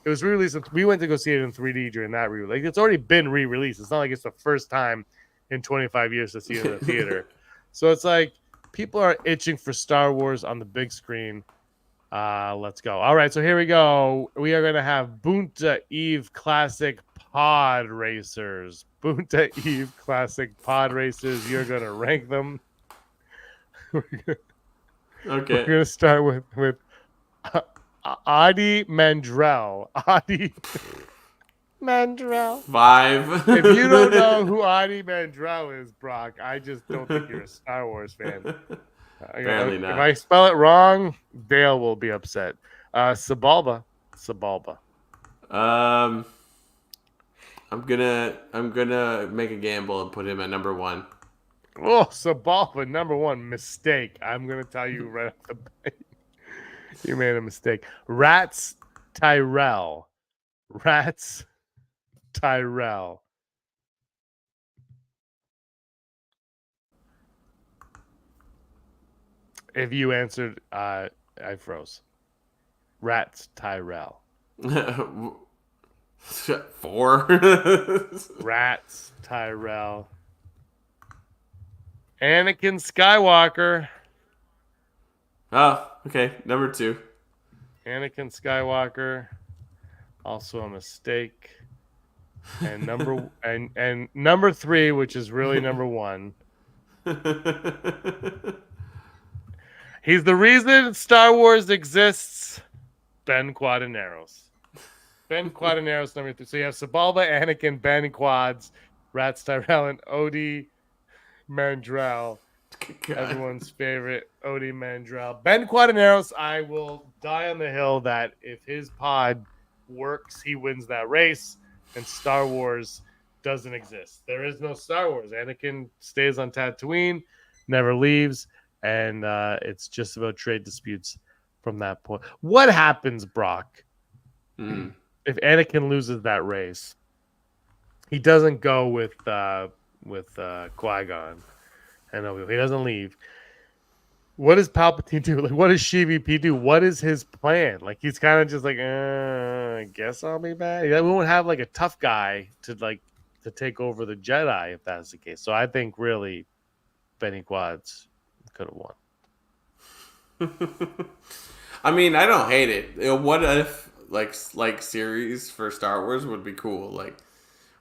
It was re-released. We went to go see it in 3D during that re-release. Like it's already been re-released. It's not like it's the first time in 25 years to see it in the theater. So it's like people are itching for Star Wars on the big screen. Let's go. All right, so here we go. We are going to have Bunta Eve Classic Pod Racers. Bunta Eve Classic Pod Racers. You're going to rank them. Okay. We're going to start with Adi Mandrell. Adi Mandrell. 5. If you don't know who Adi Mandrell is, Brock, I just don't think you're a Star Wars fan. Apparently not. If I spell it wrong, Dale will be upset. Sabalba. I'm gonna make a gamble and put him at number 1. Oh, Sabalba, number 1. Mistake. I'm going to tell you right off the bat. You made a mistake. Rats Tyrell. Rats Tyrell. If you answered, I froze. Rats Tyrell. 4. Rats Tyrell. Anakin Skywalker. Oh, okay. Number 2. Anakin Skywalker. Also a mistake. And number 3, which is really number 1. He's the reason Star Wars exists. Ben Quadinaros. Ben Quadinaros, number 3. So you have Sabalba, Anakin, Ben Quads, Rats Tyrell, and Odie Mandrell. Everyone's favorite, Odie Mandrell. Ben Quadinaros, I will die on the hill that if his pod works, he wins that race, and Star Wars doesn't exist. There is no Star Wars. Anakin stays on Tatooine, never leaves, and it's just about trade disputes from that point. What happens, Brock, if Anakin loses that race? He doesn't go with Qui-Gon. I know he doesn't leave. What does Palpatine do? Like, what does CVP do? What is his plan? Like, he's kind of just like, I guess I'll be back. We won't have like a tough guy to take over the Jedi if that's the case. So I think really, Benny Quads could have won. I mean, I don't hate it. What if like series for Star Wars would be cool? Like,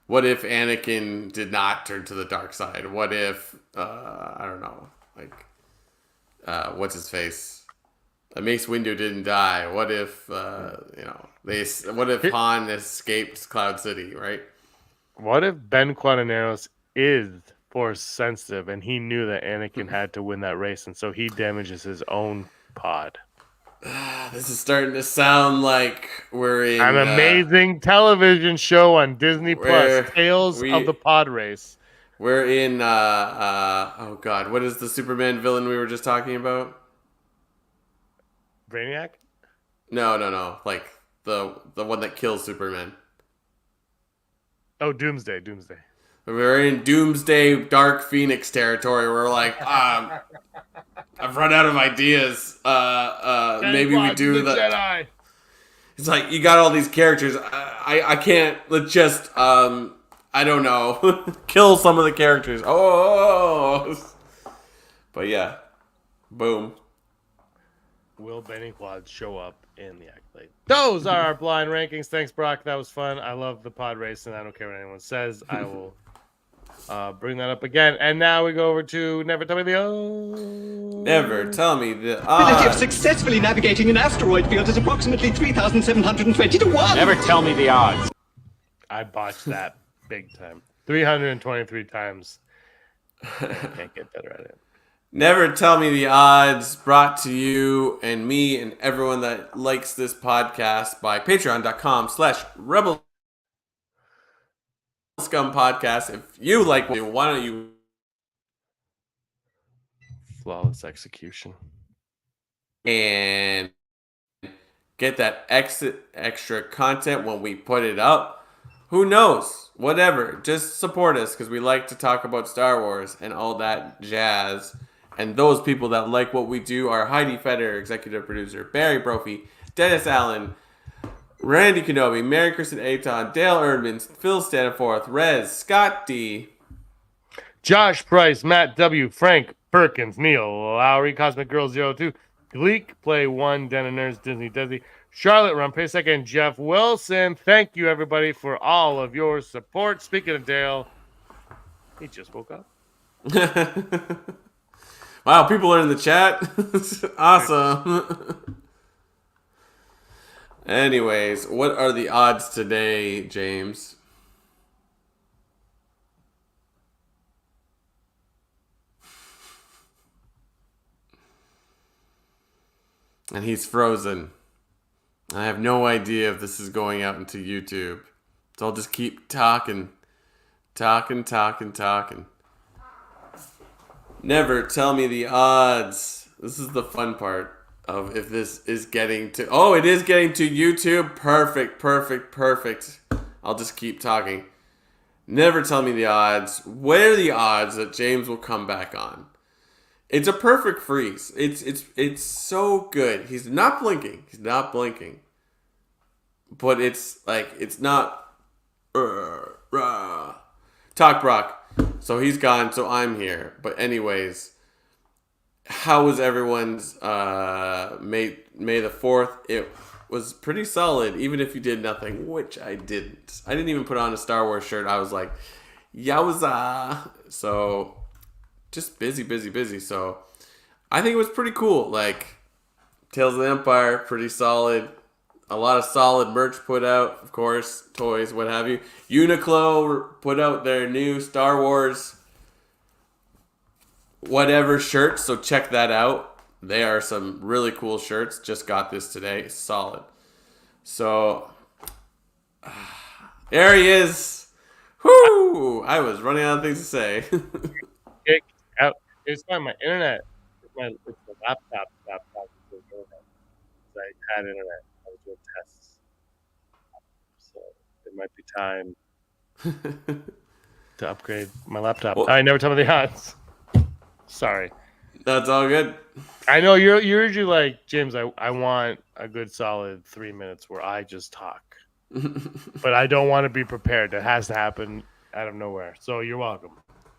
what if Anakin did not turn to the dark side? What if I don't know, like what's his face? Mace Windu didn't die. What if what if Han escaped Cloud City? Right? What if Ben Quadinaros is Force sensitive and he knew that Anakin had to win that race, and so he damages his own pod? This is starting to sound like we're in an amazing television show on Disney Plus, Tales of the Pod Race. We're in oh god, what is the Superman villain we were just talking about? Brainiac? No. Like the one that kills Superman. Oh, Doomsday. We're in Doomsday Dark Phoenix territory. We're like, I've run out of ideas. Maybe we do the Jedi. It's like you got all these characters. I can't. Let's just I don't know. Kill some of the characters. Oh. But yeah, boom. Will Benny Quad show up in the Acolyte? Those are our blind rankings. Thanks, Brock. That was fun. I love the pod race, and I don't care what anyone says. I will bring that up again. And now we go over to Never Tell Me the Odds. Never Tell Me the Ability of successfully navigating an asteroid field is approximately 3,720 to 1. Never tell me the odds. I botched that big time. 323 times. I can't get better at it. Never Tell Me the Odds, brought to you and me and everyone that likes this podcast by patreon.com/Rebel Scum Podcast. If you like, why don't you flawless execution and get that extra content when we put it up? Who knows? Whatever. Just support us because we like to talk about Star Wars and all that jazz. And those people that like what we do are Heidi Feder, executive producer, Barry Brophy, Dennis Allen, Randy Kenobi, Mary Kristen Aton, Dale Erdman, Phil Staniforth, Rez, Scott D, Josh Price, Matt W, Frank Perkins, Neil Lowry, Cosmic Girl 02, Gleek Play 1, Den and Nerds, Disney Desi, Charlotte Rumpasek, and Jeff Wilson. Thank you, everybody, for all of your support. Speaking of Dale, he just woke up. Wow, people are in the chat. Awesome. Anyways, what are the odds today, James? And he's frozen. I have no idea if this is going out into YouTube. So I'll just keep talking. Never tell me the odds. This is the fun part of if this is getting to... Oh, it is getting to YouTube. Perfect. I'll just keep talking. Never tell me the odds. What are the odds that James will come back on? It's a perfect freeze. It's so good. He's not blinking. But it's like, it's not... Talk Brock. So he's gone, so I'm here. But anyways, how was everyone's May the 4th? It was pretty solid, even if you did nothing, which I didn't. I didn't even put on a Star Wars shirt. I was like, yowza. So just busy. So I think it was pretty cool. Like, Tales of the Empire, pretty solid. A lot of solid merch put out, of course, toys, what have you. Uniqlo put out their new Star Wars whatever shirts, so check that out. They are some really cool shirts. Just got this today. Solid. So, there he is. Whoo! I was running out of things to say. It's not my internet. It's my laptop. I had internet. I was doing tests. So it might be time to upgrade my laptop. Well, I never tell me the odds. Sorry. That's all good. I know you're usually like, James, I want a good solid 3 minutes where I just talk. But I don't want to be prepared. It has to happen out of nowhere. So you're welcome.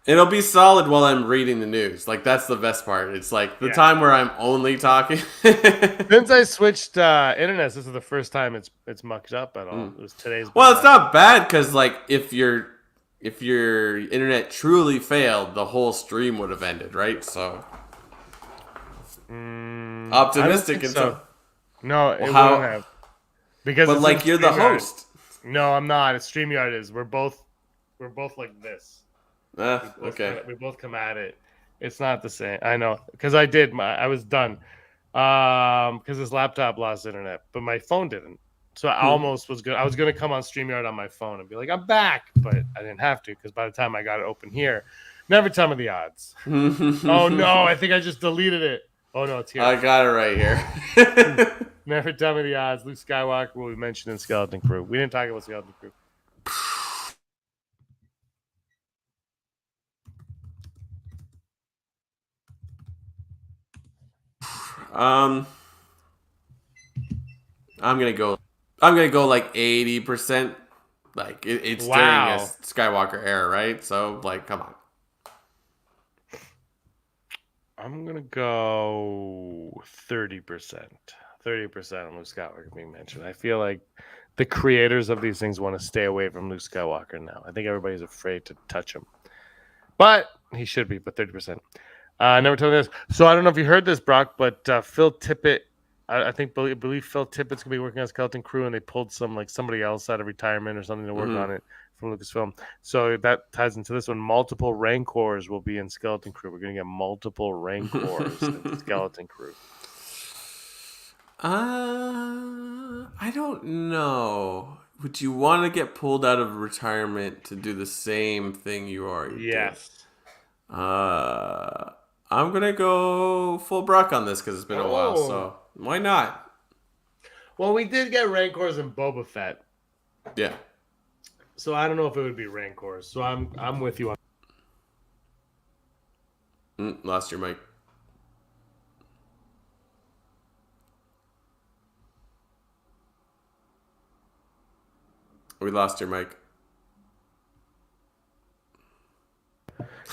It'll be solid while I'm reading the news. Like, that's the best part. It's like the time where I'm only talking. Since I switched internet, this is the first time it's mucked up at all. It was today's. Well, it's not bad because, like, if your internet truly failed, the whole stream would have ended, right? So optimistic and so. No, it wouldn't have. Because but like, you're the host. No, I'm not. It's StreamYard is. We're both like this. Okay. We both come at it. It's not the same. I know, because I was done. Because this laptop lost internet, but my phone didn't. So I almost was good. I was going to come on StreamYard on my phone and be like, I'm back, but I didn't have to because by the time I got it open here, never tell me the odds. Oh no, I think I just deleted it. Oh no, it's here. I got it right here. Never tell me the odds. Luke Skywalker will be mentioned in Skeleton Crew. We didn't talk about Skeleton Crew. I'm gonna go like 80%. Like it's during a Skywalker era, right? So like, come on. I'm gonna go 30%. 30% on Luke Skywalker being mentioned. I feel like the creators of these things want to stay away from Luke Skywalker now. I think everybody's afraid to touch him, but he should be. But 30%. Never told me this. So I don't know if you heard this, Brock, but Phil Tippett, I believe Phil Tippett's gonna be working on Skeleton Crew, and they pulled somebody else out of retirement or something to work on it from Lucasfilm. So that ties into this one. Multiple Rancors will be in Skeleton Crew. We're gonna get multiple Rancors in Skeleton Crew. I don't know. Would you want to get pulled out of retirement to do the same thing you already did? I'm gonna go full Brock on this because it's been a while. So why not? Well, we did get Rancors in Boba Fett. Yeah. So I don't know if it would be Rancors. So I'm with you on. Lost your mic. We lost your mic.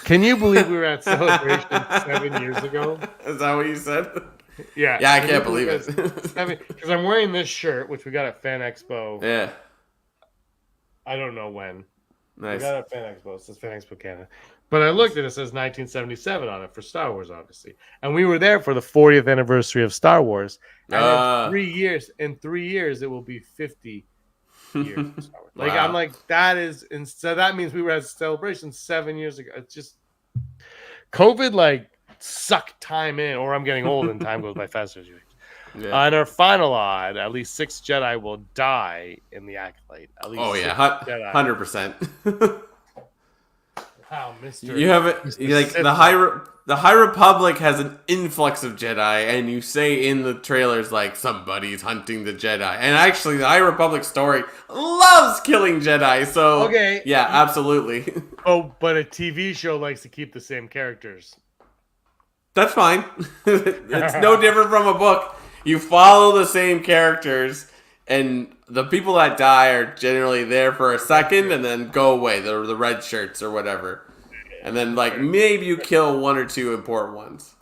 Can you believe we were at Celebration 7 years ago? Is that what you said? Yeah. Yeah, I can't believe it. Because I'm wearing this shirt, which we got at Fan Expo. Yeah. I don't know when. Nice. We got it at Fan Expo. It says Fan Expo Canada. But I looked and it says 1977 on it for Star Wars, obviously. And we were there for the 40th anniversary of Star Wars. And in 3 years, it will be 50 years of Star Wars. Like, wow. I'm like, so that means we were at Celebration 7 years ago. It's just COVID, like, sucked time in, or I'm getting old and time goes by faster as you. Yeah. And our final odd, at least 6 Jedi will die in the Acolyte. At least 6 Jedi. 100%. Wow, Mr. You have it Mr. like Sith the High Republic has an influx of Jedi, and you say in the trailers like somebody's hunting the Jedi, and actually the High Republic story loves killing Jedi. So Okay. yeah, absolutely. Oh, but a TV show likes to keep the same characters. That's fine. It's no different from a book. You follow the same characters, and the people that die are generally there for a second and then go away. The red shirts or whatever. And then, like, maybe you kill 1 or 2 important ones.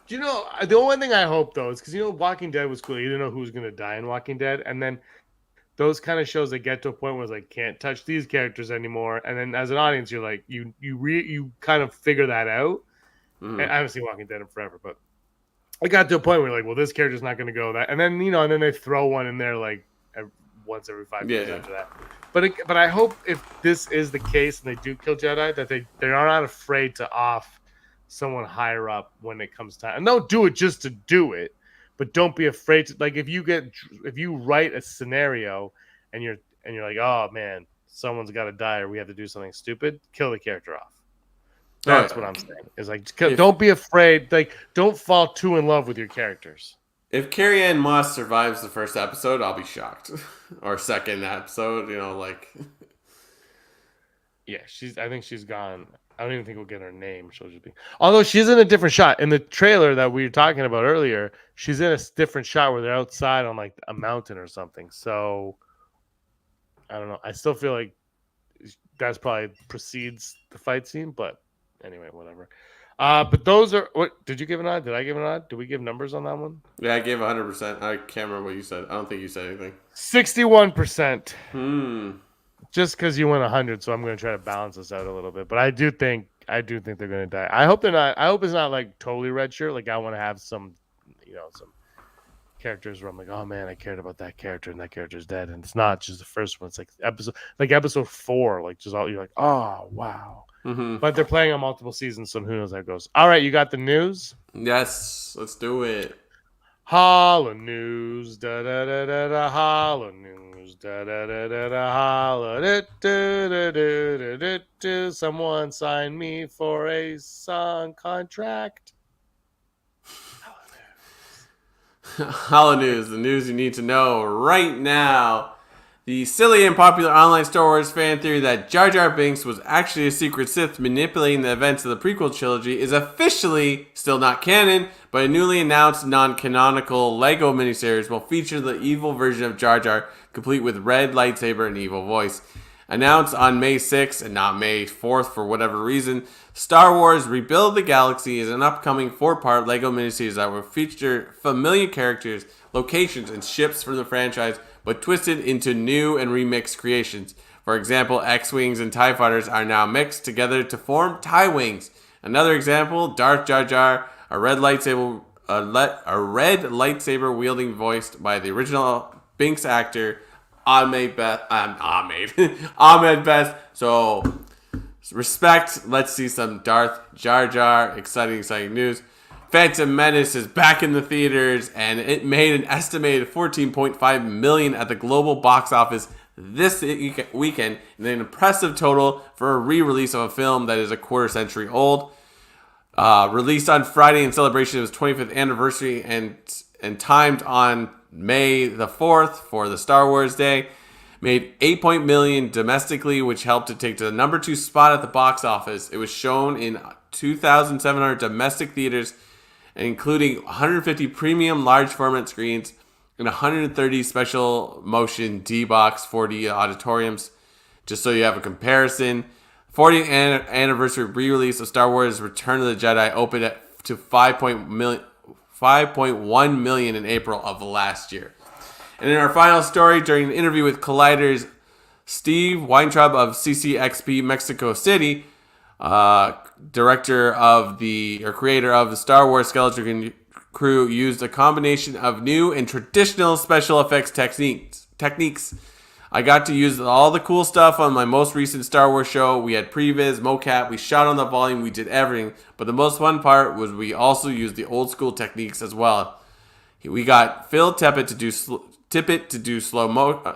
Do you know, the only thing I hope, though, is because, Walking Dead was cool. You didn't know who was going to die in Walking Dead. And then those kind of shows that get to a point where it's like, can't touch these characters anymore. And then as an audience, you're like, you kind of figure that out. Mm-hmm. And I haven't seen Walking Dead in forever, but it got to a point where you're like, well, this character's not going to go that. And then, and then they throw one in there like once every 5 years after that. But I hope if this is the case and they do kill Jedi, that they are not afraid to off someone higher up when it comes time. And don't do it just to do it, but don't be afraid to, like, if you write a scenario and you're like, oh man, someone's got to die or we have to do something stupid, kill the character off. That's what I'm saying. Is like, don't be afraid. Like, don't fall too in love with your characters. If Carrie Ann Moss survives the first episode, I'll be shocked. Or second episode, like. Yeah, I think she's gone. I don't even think we'll get her name. She'll just be. Although she's in a different shot in the trailer that we were talking about earlier. She's in a different shot where they're outside on like a mountain or something. So I don't know. I still feel like that's probably precedes the fight scene, but anyway, whatever. But those are what did you give an odd? Did I give an odd? Did we give numbers on that one? Yeah, I gave 100%. I can't remember what you said. I don't think you said anything. 61%. Just because you went 100, so I'm going to try to balance this out a little bit. But I do think they're going to die. I hope they're not. I hope it's not like totally red shirt. Like I want to have some, some characters where I'm like, oh man, I cared about that character and that character's dead, and it's not just the first one. It's like episode 4, like just all you're like, oh wow. Mm-hmm. But they're playing on multiple seasons, so who knows how it goes. All right, you got the news? Yes, let's do it. Holla news, da da da da da. Holla news, da da da da da. Holla da da da da da da. Someone sign me for a song contract. Holla news, the news you need to know right now. The silly and popular online Star Wars fan theory that Jar Jar Binks was actually a secret Sith manipulating the events of the prequel trilogy is officially still not canon, but a newly announced non-canonical LEGO miniseries will feature the evil version of Jar Jar, complete with red lightsaber and evil voice. Announced on May 6th and not May 4th for whatever reason, Star Wars Rebuild the Galaxy is an upcoming 4-part LEGO miniseries that will feature familiar characters, locations, and ships from the franchise, but twisted into new and remixed creations. For example, X-Wings and TIE Fighters are now mixed together to form TIE Wings. Another example, Darth Jar Jar, a red lightsaber wielding voiced by the original Binks actor Ahmed Best. So respect. Let's see some Darth Jar Jar. Exciting news. Phantom Menace is back in the theaters, and it made an estimated $14.5 million at the global box office this weekend, and an impressive total for a re-release of a film that is a quarter century old. Released on Friday in celebration of its 25th anniversary and timed on May the 4th for the Star Wars Day, made $8 million domestically, which helped it take to the number 2 spot at the box office. It was shown in 2,700 domestic theaters, including 150 premium large format screens and 130 special motion D-Box 4D auditoriums. Just so you have a comparison, 40th anniversary re-release of Star Wars Return of the Jedi opened to 5.1 million in April of last year. And in our final story, during an interview with Collider's Steve Weintraub of CCXP Mexico City, creator of the Star Wars Skeleton Crew, used a combination of new and traditional special effects techniques. I got to use all the cool stuff on my most recent Star Wars show. We had previs, mocap, we shot on the volume, we did everything. But the most fun part was we also used the old school techniques as well. We got Phil Tippett to do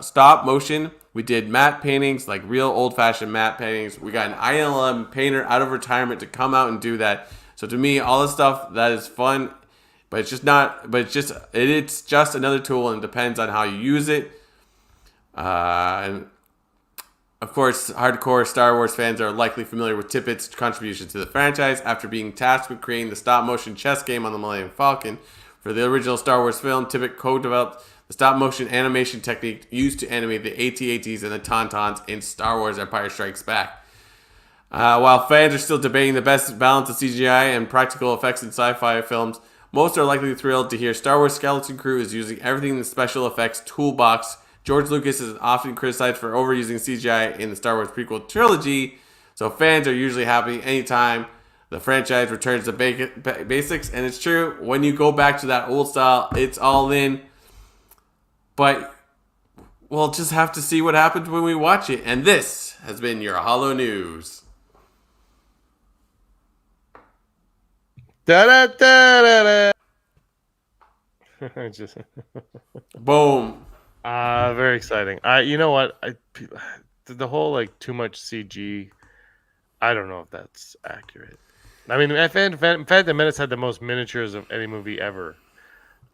stop motion. We did matte paintings, like real old-fashioned matte paintings. We got an ILM painter out of retirement to come out and do that. So to me, all this stuff that is fun, but it's just not. But it's just another tool, and it depends on how you use it. And of course, hardcore Star Wars fans are likely familiar with Tippett's contribution to the franchise after being tasked with creating the stop-motion chess game on the Millennium Falcon. For the original Star Wars film, Tippett co-developed the stop-motion animation technique used to animate the AT-ATs and the Tauntauns in Star Wars Empire Strikes Back. While fans are still debating the best balance of CGI and practical effects in sci-fi films, most are likely thrilled to hear Star Wars Skeleton Crew is using everything in the special effects toolbox. George Lucas is often criticized for overusing CGI in the Star Wars prequel trilogy, so fans are usually happy anytime the franchise returns to basics. And it's true, when you go back to that old style, it's all in. But we'll just have to see what happens when we watch it. And this has been your Hollow News. Da-da-da-da-da. Just Boom. very exciting. You know what? The whole like too much CG. I don't know if that's accurate. I mean, Phantom Menace had the most miniatures of any movie ever,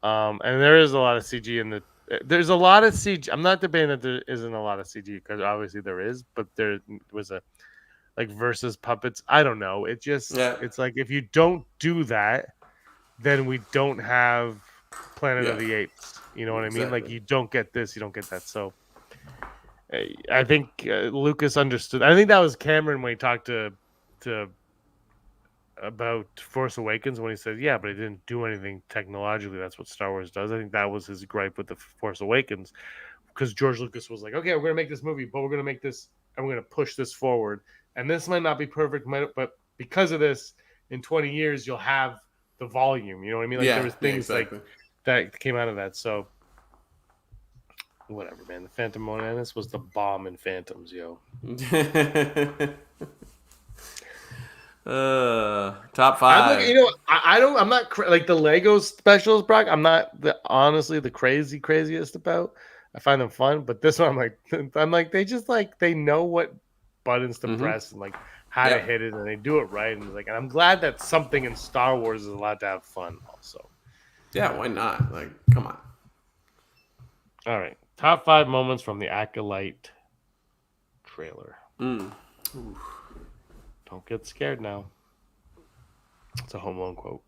and there is a lot of CG in the. There's a lot of CG. I'm not debating that there isn't a lot of CG because obviously there is, but there was a like versus puppets. I don't know. It's like if you don't do that, then we don't have Planet of the Apes. You know what I mean? Like you don't get this, you don't get that. So I think Lucas understood. I think that was Cameron when he talked to about Force Awakens when he said, "Yeah, but it didn't do anything technologically. That's what Star Wars does." I think that was his gripe with the Force Awakens, because George Lucas was like, "Okay, we're gonna make this movie, but we're gonna make this and we're gonna push this forward. And this might not be perfect, but because of this, in 20 years you'll have the volume." You know what I mean? Like there was things like that came out of that. So whatever, man. The Phantom Menace was the bomb in Phantoms, yo. Top 5. I'm not like the Lego specials, Brock. I'm not honestly the craziest about. I find them fun, but this one I'm like they know what buttons to press and like how to hit it, and they do it right. And like, and I'm glad that something in Star Wars is allowed to have fun also. Yeah, why not? Like, come on. All right, top 5 moments from the Acolyte trailer. Don't get scared now. It's a Home Alone quote.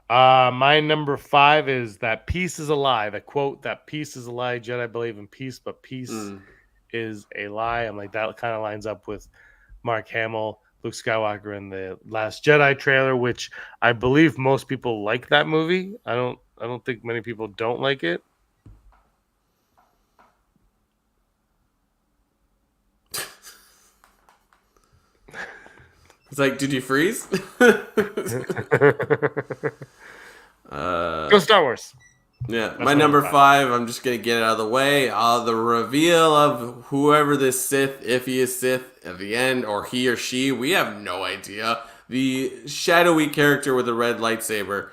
My number 5 is that peace is a lie. The quote, that peace is a lie. Jedi believe in peace, but peace is a lie. I'm like, that kind of lines up with Mark Hamill, Luke Skywalker in the Last Jedi trailer, which I believe most people like that movie. I don't think many people don't like it. It's like, did you freeze? Go Star Wars. Yeah, That's my number 5, I'm just going to get it out of the way. The reveal of whoever this Sith, if he is Sith, at the end, or he or she, we have no idea. The shadowy character with the red lightsaber.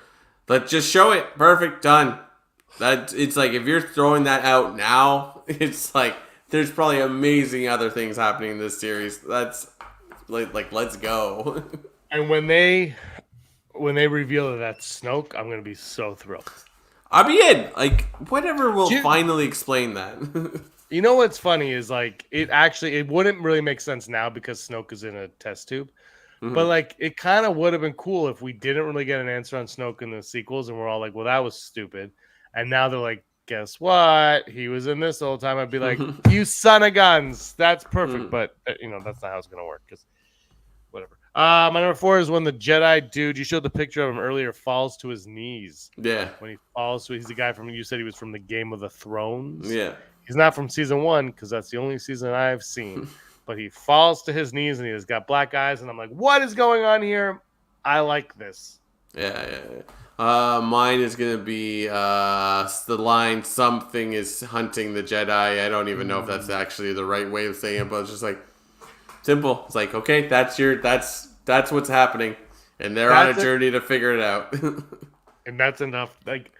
Let's just show it. Perfect, done. It's like, if you're throwing that out now, it's like, there's probably amazing other things happening in this series. That's, like let's go. And when they reveal that that's Snoke, I'm going to be so thrilled. I'll be in. Like, whatever will finally explain that. You know what's funny is like it wouldn't really make sense now because Snoke is in a test tube. But like it kind of would have been cool if we didn't really get an answer on Snoke in the sequels and we're all like, well, that was stupid. And now they're like, guess what? He was in this the whole time. I'd be like, you son of guns. That's perfect. But that's not how it's gonna work, because whatever. My number 4 is when the Jedi dude, you showed the picture of him earlier, falls to his knees. Yeah. When he falls to, he's the guy you said he was from the Game of the Thrones. Yeah. He's not from season 1 because that's the only season I've seen. But he falls to his knees and he's got black eyes, and I'm like, what is going on here? I like this. Yeah. Mine is gonna be the line, something is hunting the Jedi. I don't even know if that's actually the right way of saying it, but it's just like simple. It's like, okay, that's what's happening, and they're on a journey to figure it out. And that's enough. Like,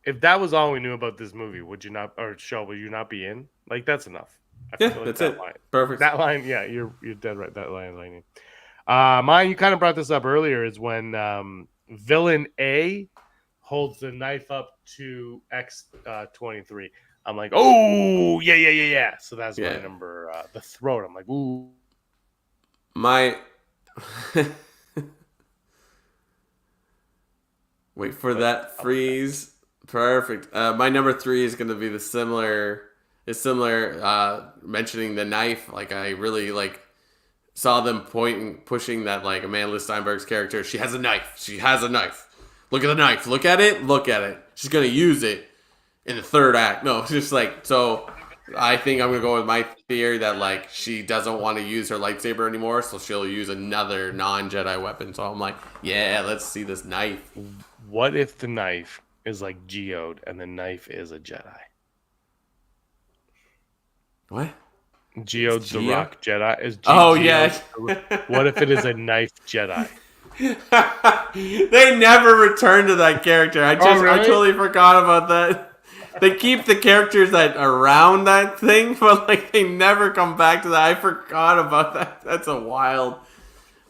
if that was all we knew about this movie, would you not, or show, would you not be in? Like, that's enough. Yeah, that's it. Perfect. That line, yeah, you're dead right. That line. Mine, you kind of brought this up earlier, is when villain A holds the knife up to X-23. I'm like, oh, yeah. So that's my number, the throat. I'm like, ooh. My... Wait for that freeze. Perfect. My number 3 is going to be similar, mentioning the knife. Like, I really, saw them pushing that, Amanda Steinberg's character. She has a knife. Look at the knife. Look at it. She's going to use it in the third act. No, it's just so I think I'm going to go with my theory that, she doesn't want to use her lightsaber anymore, so she'll use another non-Jedi weapon. So I'm like, yeah, let's see this knife. What if the knife is like geode and the knife is a Jedi? What? Geode's the rock Jedi. What if it is a knife Jedi? They never return to that character. I totally forgot about that. They keep the characters that around that thing, but they never come back to that. I forgot about that. That's a wild.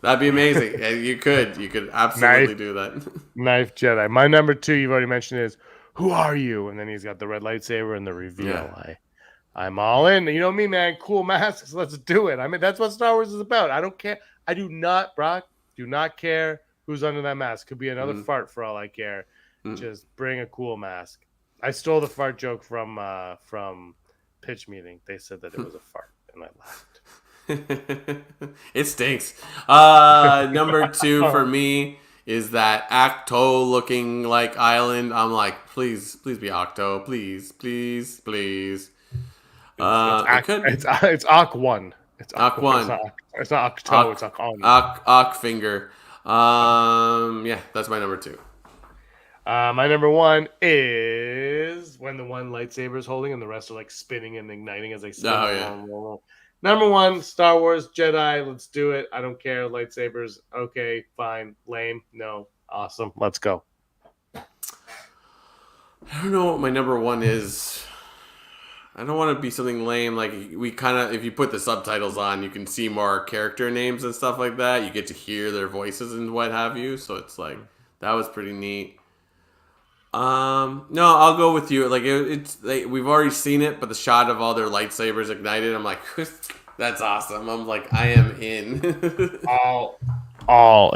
That'd be amazing. You could absolutely do that. Knife Jedi. My number 2, you've already mentioned, is who are you? And then he's got the red lightsaber and the reveal. Yeah. I'm all in. You know me, man. Cool masks. Let's do it. I mean, that's what Star Wars is about. I don't care. I do not, Brock. Do not care who's under that mask. Could be another fart for all I care. Just bring a cool mask. I stole the fart joke from pitch meeting. They said that it was a fart, and I laughed. It stinks. Number 2 for me is that Octo looking island. I'm like, please be Octo, please. It's Oc 1. It's Oc 1. It's not Octo. It's Oc on. Oc finger. Yeah, that's my number 2. My number 1 is when the one lightsaber is holding and the rest are spinning and igniting as they spin. Oh yeah. Number 1, Star Wars Jedi. Let's do it. I don't care. Lightsabers. Okay, fine. Lame. No. Awesome. Let's go. I don't know what my number 1 is. I don't want to be something lame. If you put the subtitles on, you can see more character names and stuff like that. You get to hear their voices and what have you. So it's that was pretty neat. No, I'll go with you. We've already seen it, but the shot of all their lightsabers ignited, I'm like, that's awesome. I'm like, I am in. all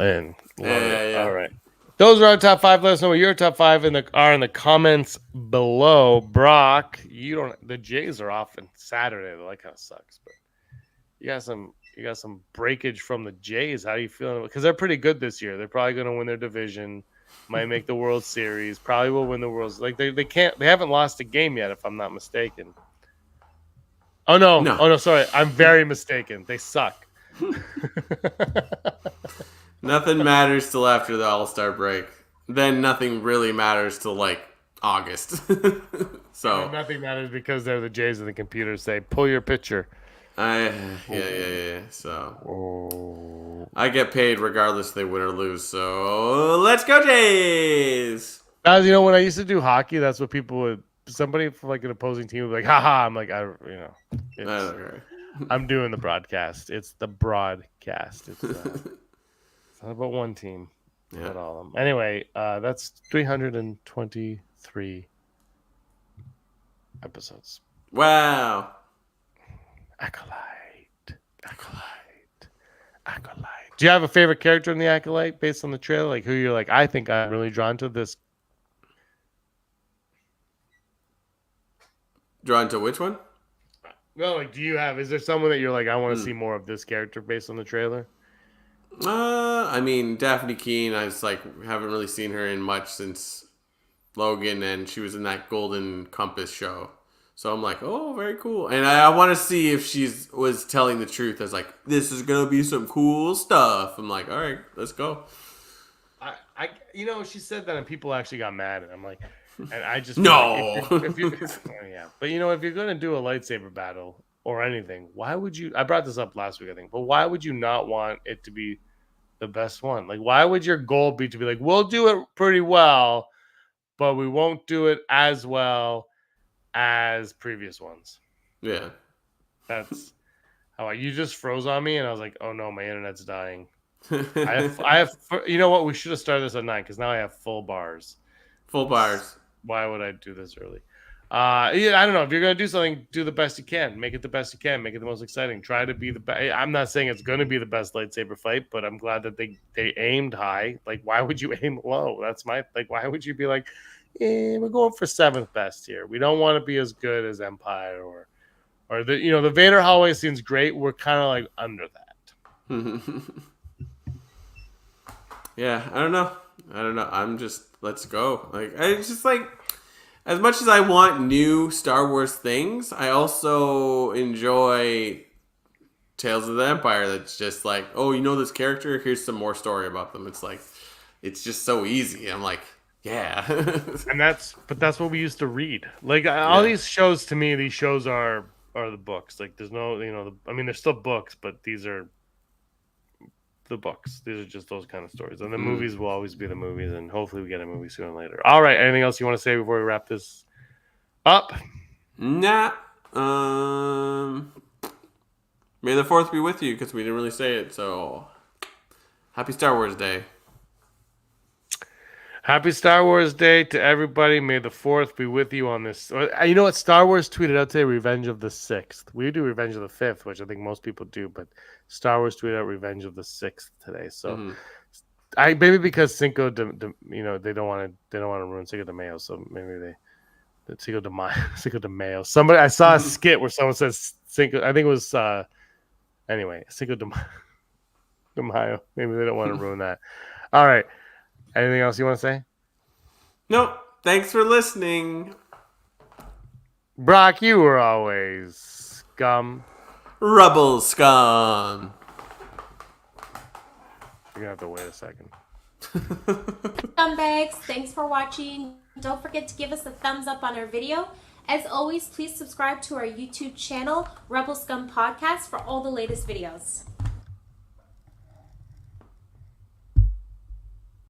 in. Yeah. All right. Those are our top 5. Let us know what your top 5 are in the comments below. Brock, the Jays are off on Saturday. That kind of sucks, but you got some breakage from the Jays. How are you feeling? Because they're pretty good this year. They're probably going to win their division. Might make the World Series. Probably will win the World. They haven't lost a game yet, if I'm not mistaken. Oh no, sorry, I'm very mistaken. They suck. Nothing matters till after the All-Star break. Then nothing really matters till August. So nothing matters because they're the Jays and the computers say pull your pitcher. Yeah. So I get paid regardless if they win or lose. So let's go Jays. Guys, when I used to do hockey, that's what people would. Somebody from an opposing team would be like, haha. I'm like, I'm doing the broadcast. It's the broadcast. It's not about one team, not all of them. Anyway, that's 323 episodes. Wow. Acolyte. Do you have a favorite character in the Acolyte based on the trailer? Who you're I think I'm really drawn to this. Drawn to which one? No, is there someone that you're I want to see more of this character based on the trailer? I mean, Daphne Keane, I just haven't really seen her in much since Logan, and she was in that Golden Compass show. So I'm like, oh, very cool. And I want to see if she was telling the truth as this is going to be some cool stuff. I'm like, all right, let's go. She said that and people actually got mad. And I'm like, and I just. No. But if you're going to do a lightsaber battle or anything, why would you? I brought this up last week, I think. But why would you not want it to be the best one? Why would your goal be to be we'll do it pretty well, but we won't do it as well as previous ones. Yeah. That's how you just froze on me, and I was like, "Oh no, my internet's dying." I have. You know what? We should have started this at 9 because now I have full bars. Full bars. Why would I do this early? Yeah, I don't know. If you're gonna do something, do the best you can. Make it the best you can. Make it the most exciting. Try to be the best. I'm not saying it's gonna be the best lightsaber fight, but I'm glad that they aimed high. Like, why would you aim low? That's my like. Why would you be like, we're going for 7th best here? We don't want to be as good as Empire or the Vader hallway scene's great. We're kind of like under that. Yeah, I don't know. I'm just, let's go. Like, it's just like, as much as I want new Star Wars things, I also enjoy Tales of the Empire. That's just like, oh, you know this character? Here's some more story about them. It's like, it's just so easy. I'm like, yeah. And that's what we used to read. Like all these shows, to me, these shows are the books. Like there's no, I mean, they're still books, but these are the books. These are just those kind of stories. And the movies will always be the movies, and hopefully we get a movie sooner or later. All right. Anything else you want to say before we wrap this up? Nah. May the 4th be with you, because we didn't really say it. So, happy Star Wars Day. Happy Star Wars Day to everybody. May the 4th be with you on this. You know what? Star Wars tweeted out today, Revenge of the 6th. We do Revenge of the 5th, which I think most people do, but Star Wars tweeted out Revenge of the 6th today. So, maybe because Cinco de they don't want to ruin Cinco de Mayo, so maybe Cinco de Mayo. Somebody, I saw a skit where someone says Cinco. I think it was anyway, Cinco de Mayo. Maybe they don't want to ruin that. All right. Anything else you want to say? Nope. Thanks for listening. Brock, you were always scum. Rebel scum. You're going to have to wait a second. Scumbags, thanks for watching. Don't forget to give us a thumbs up on our video. As always, please subscribe to our YouTube channel, Rebel Scum Podcast, for all the latest videos.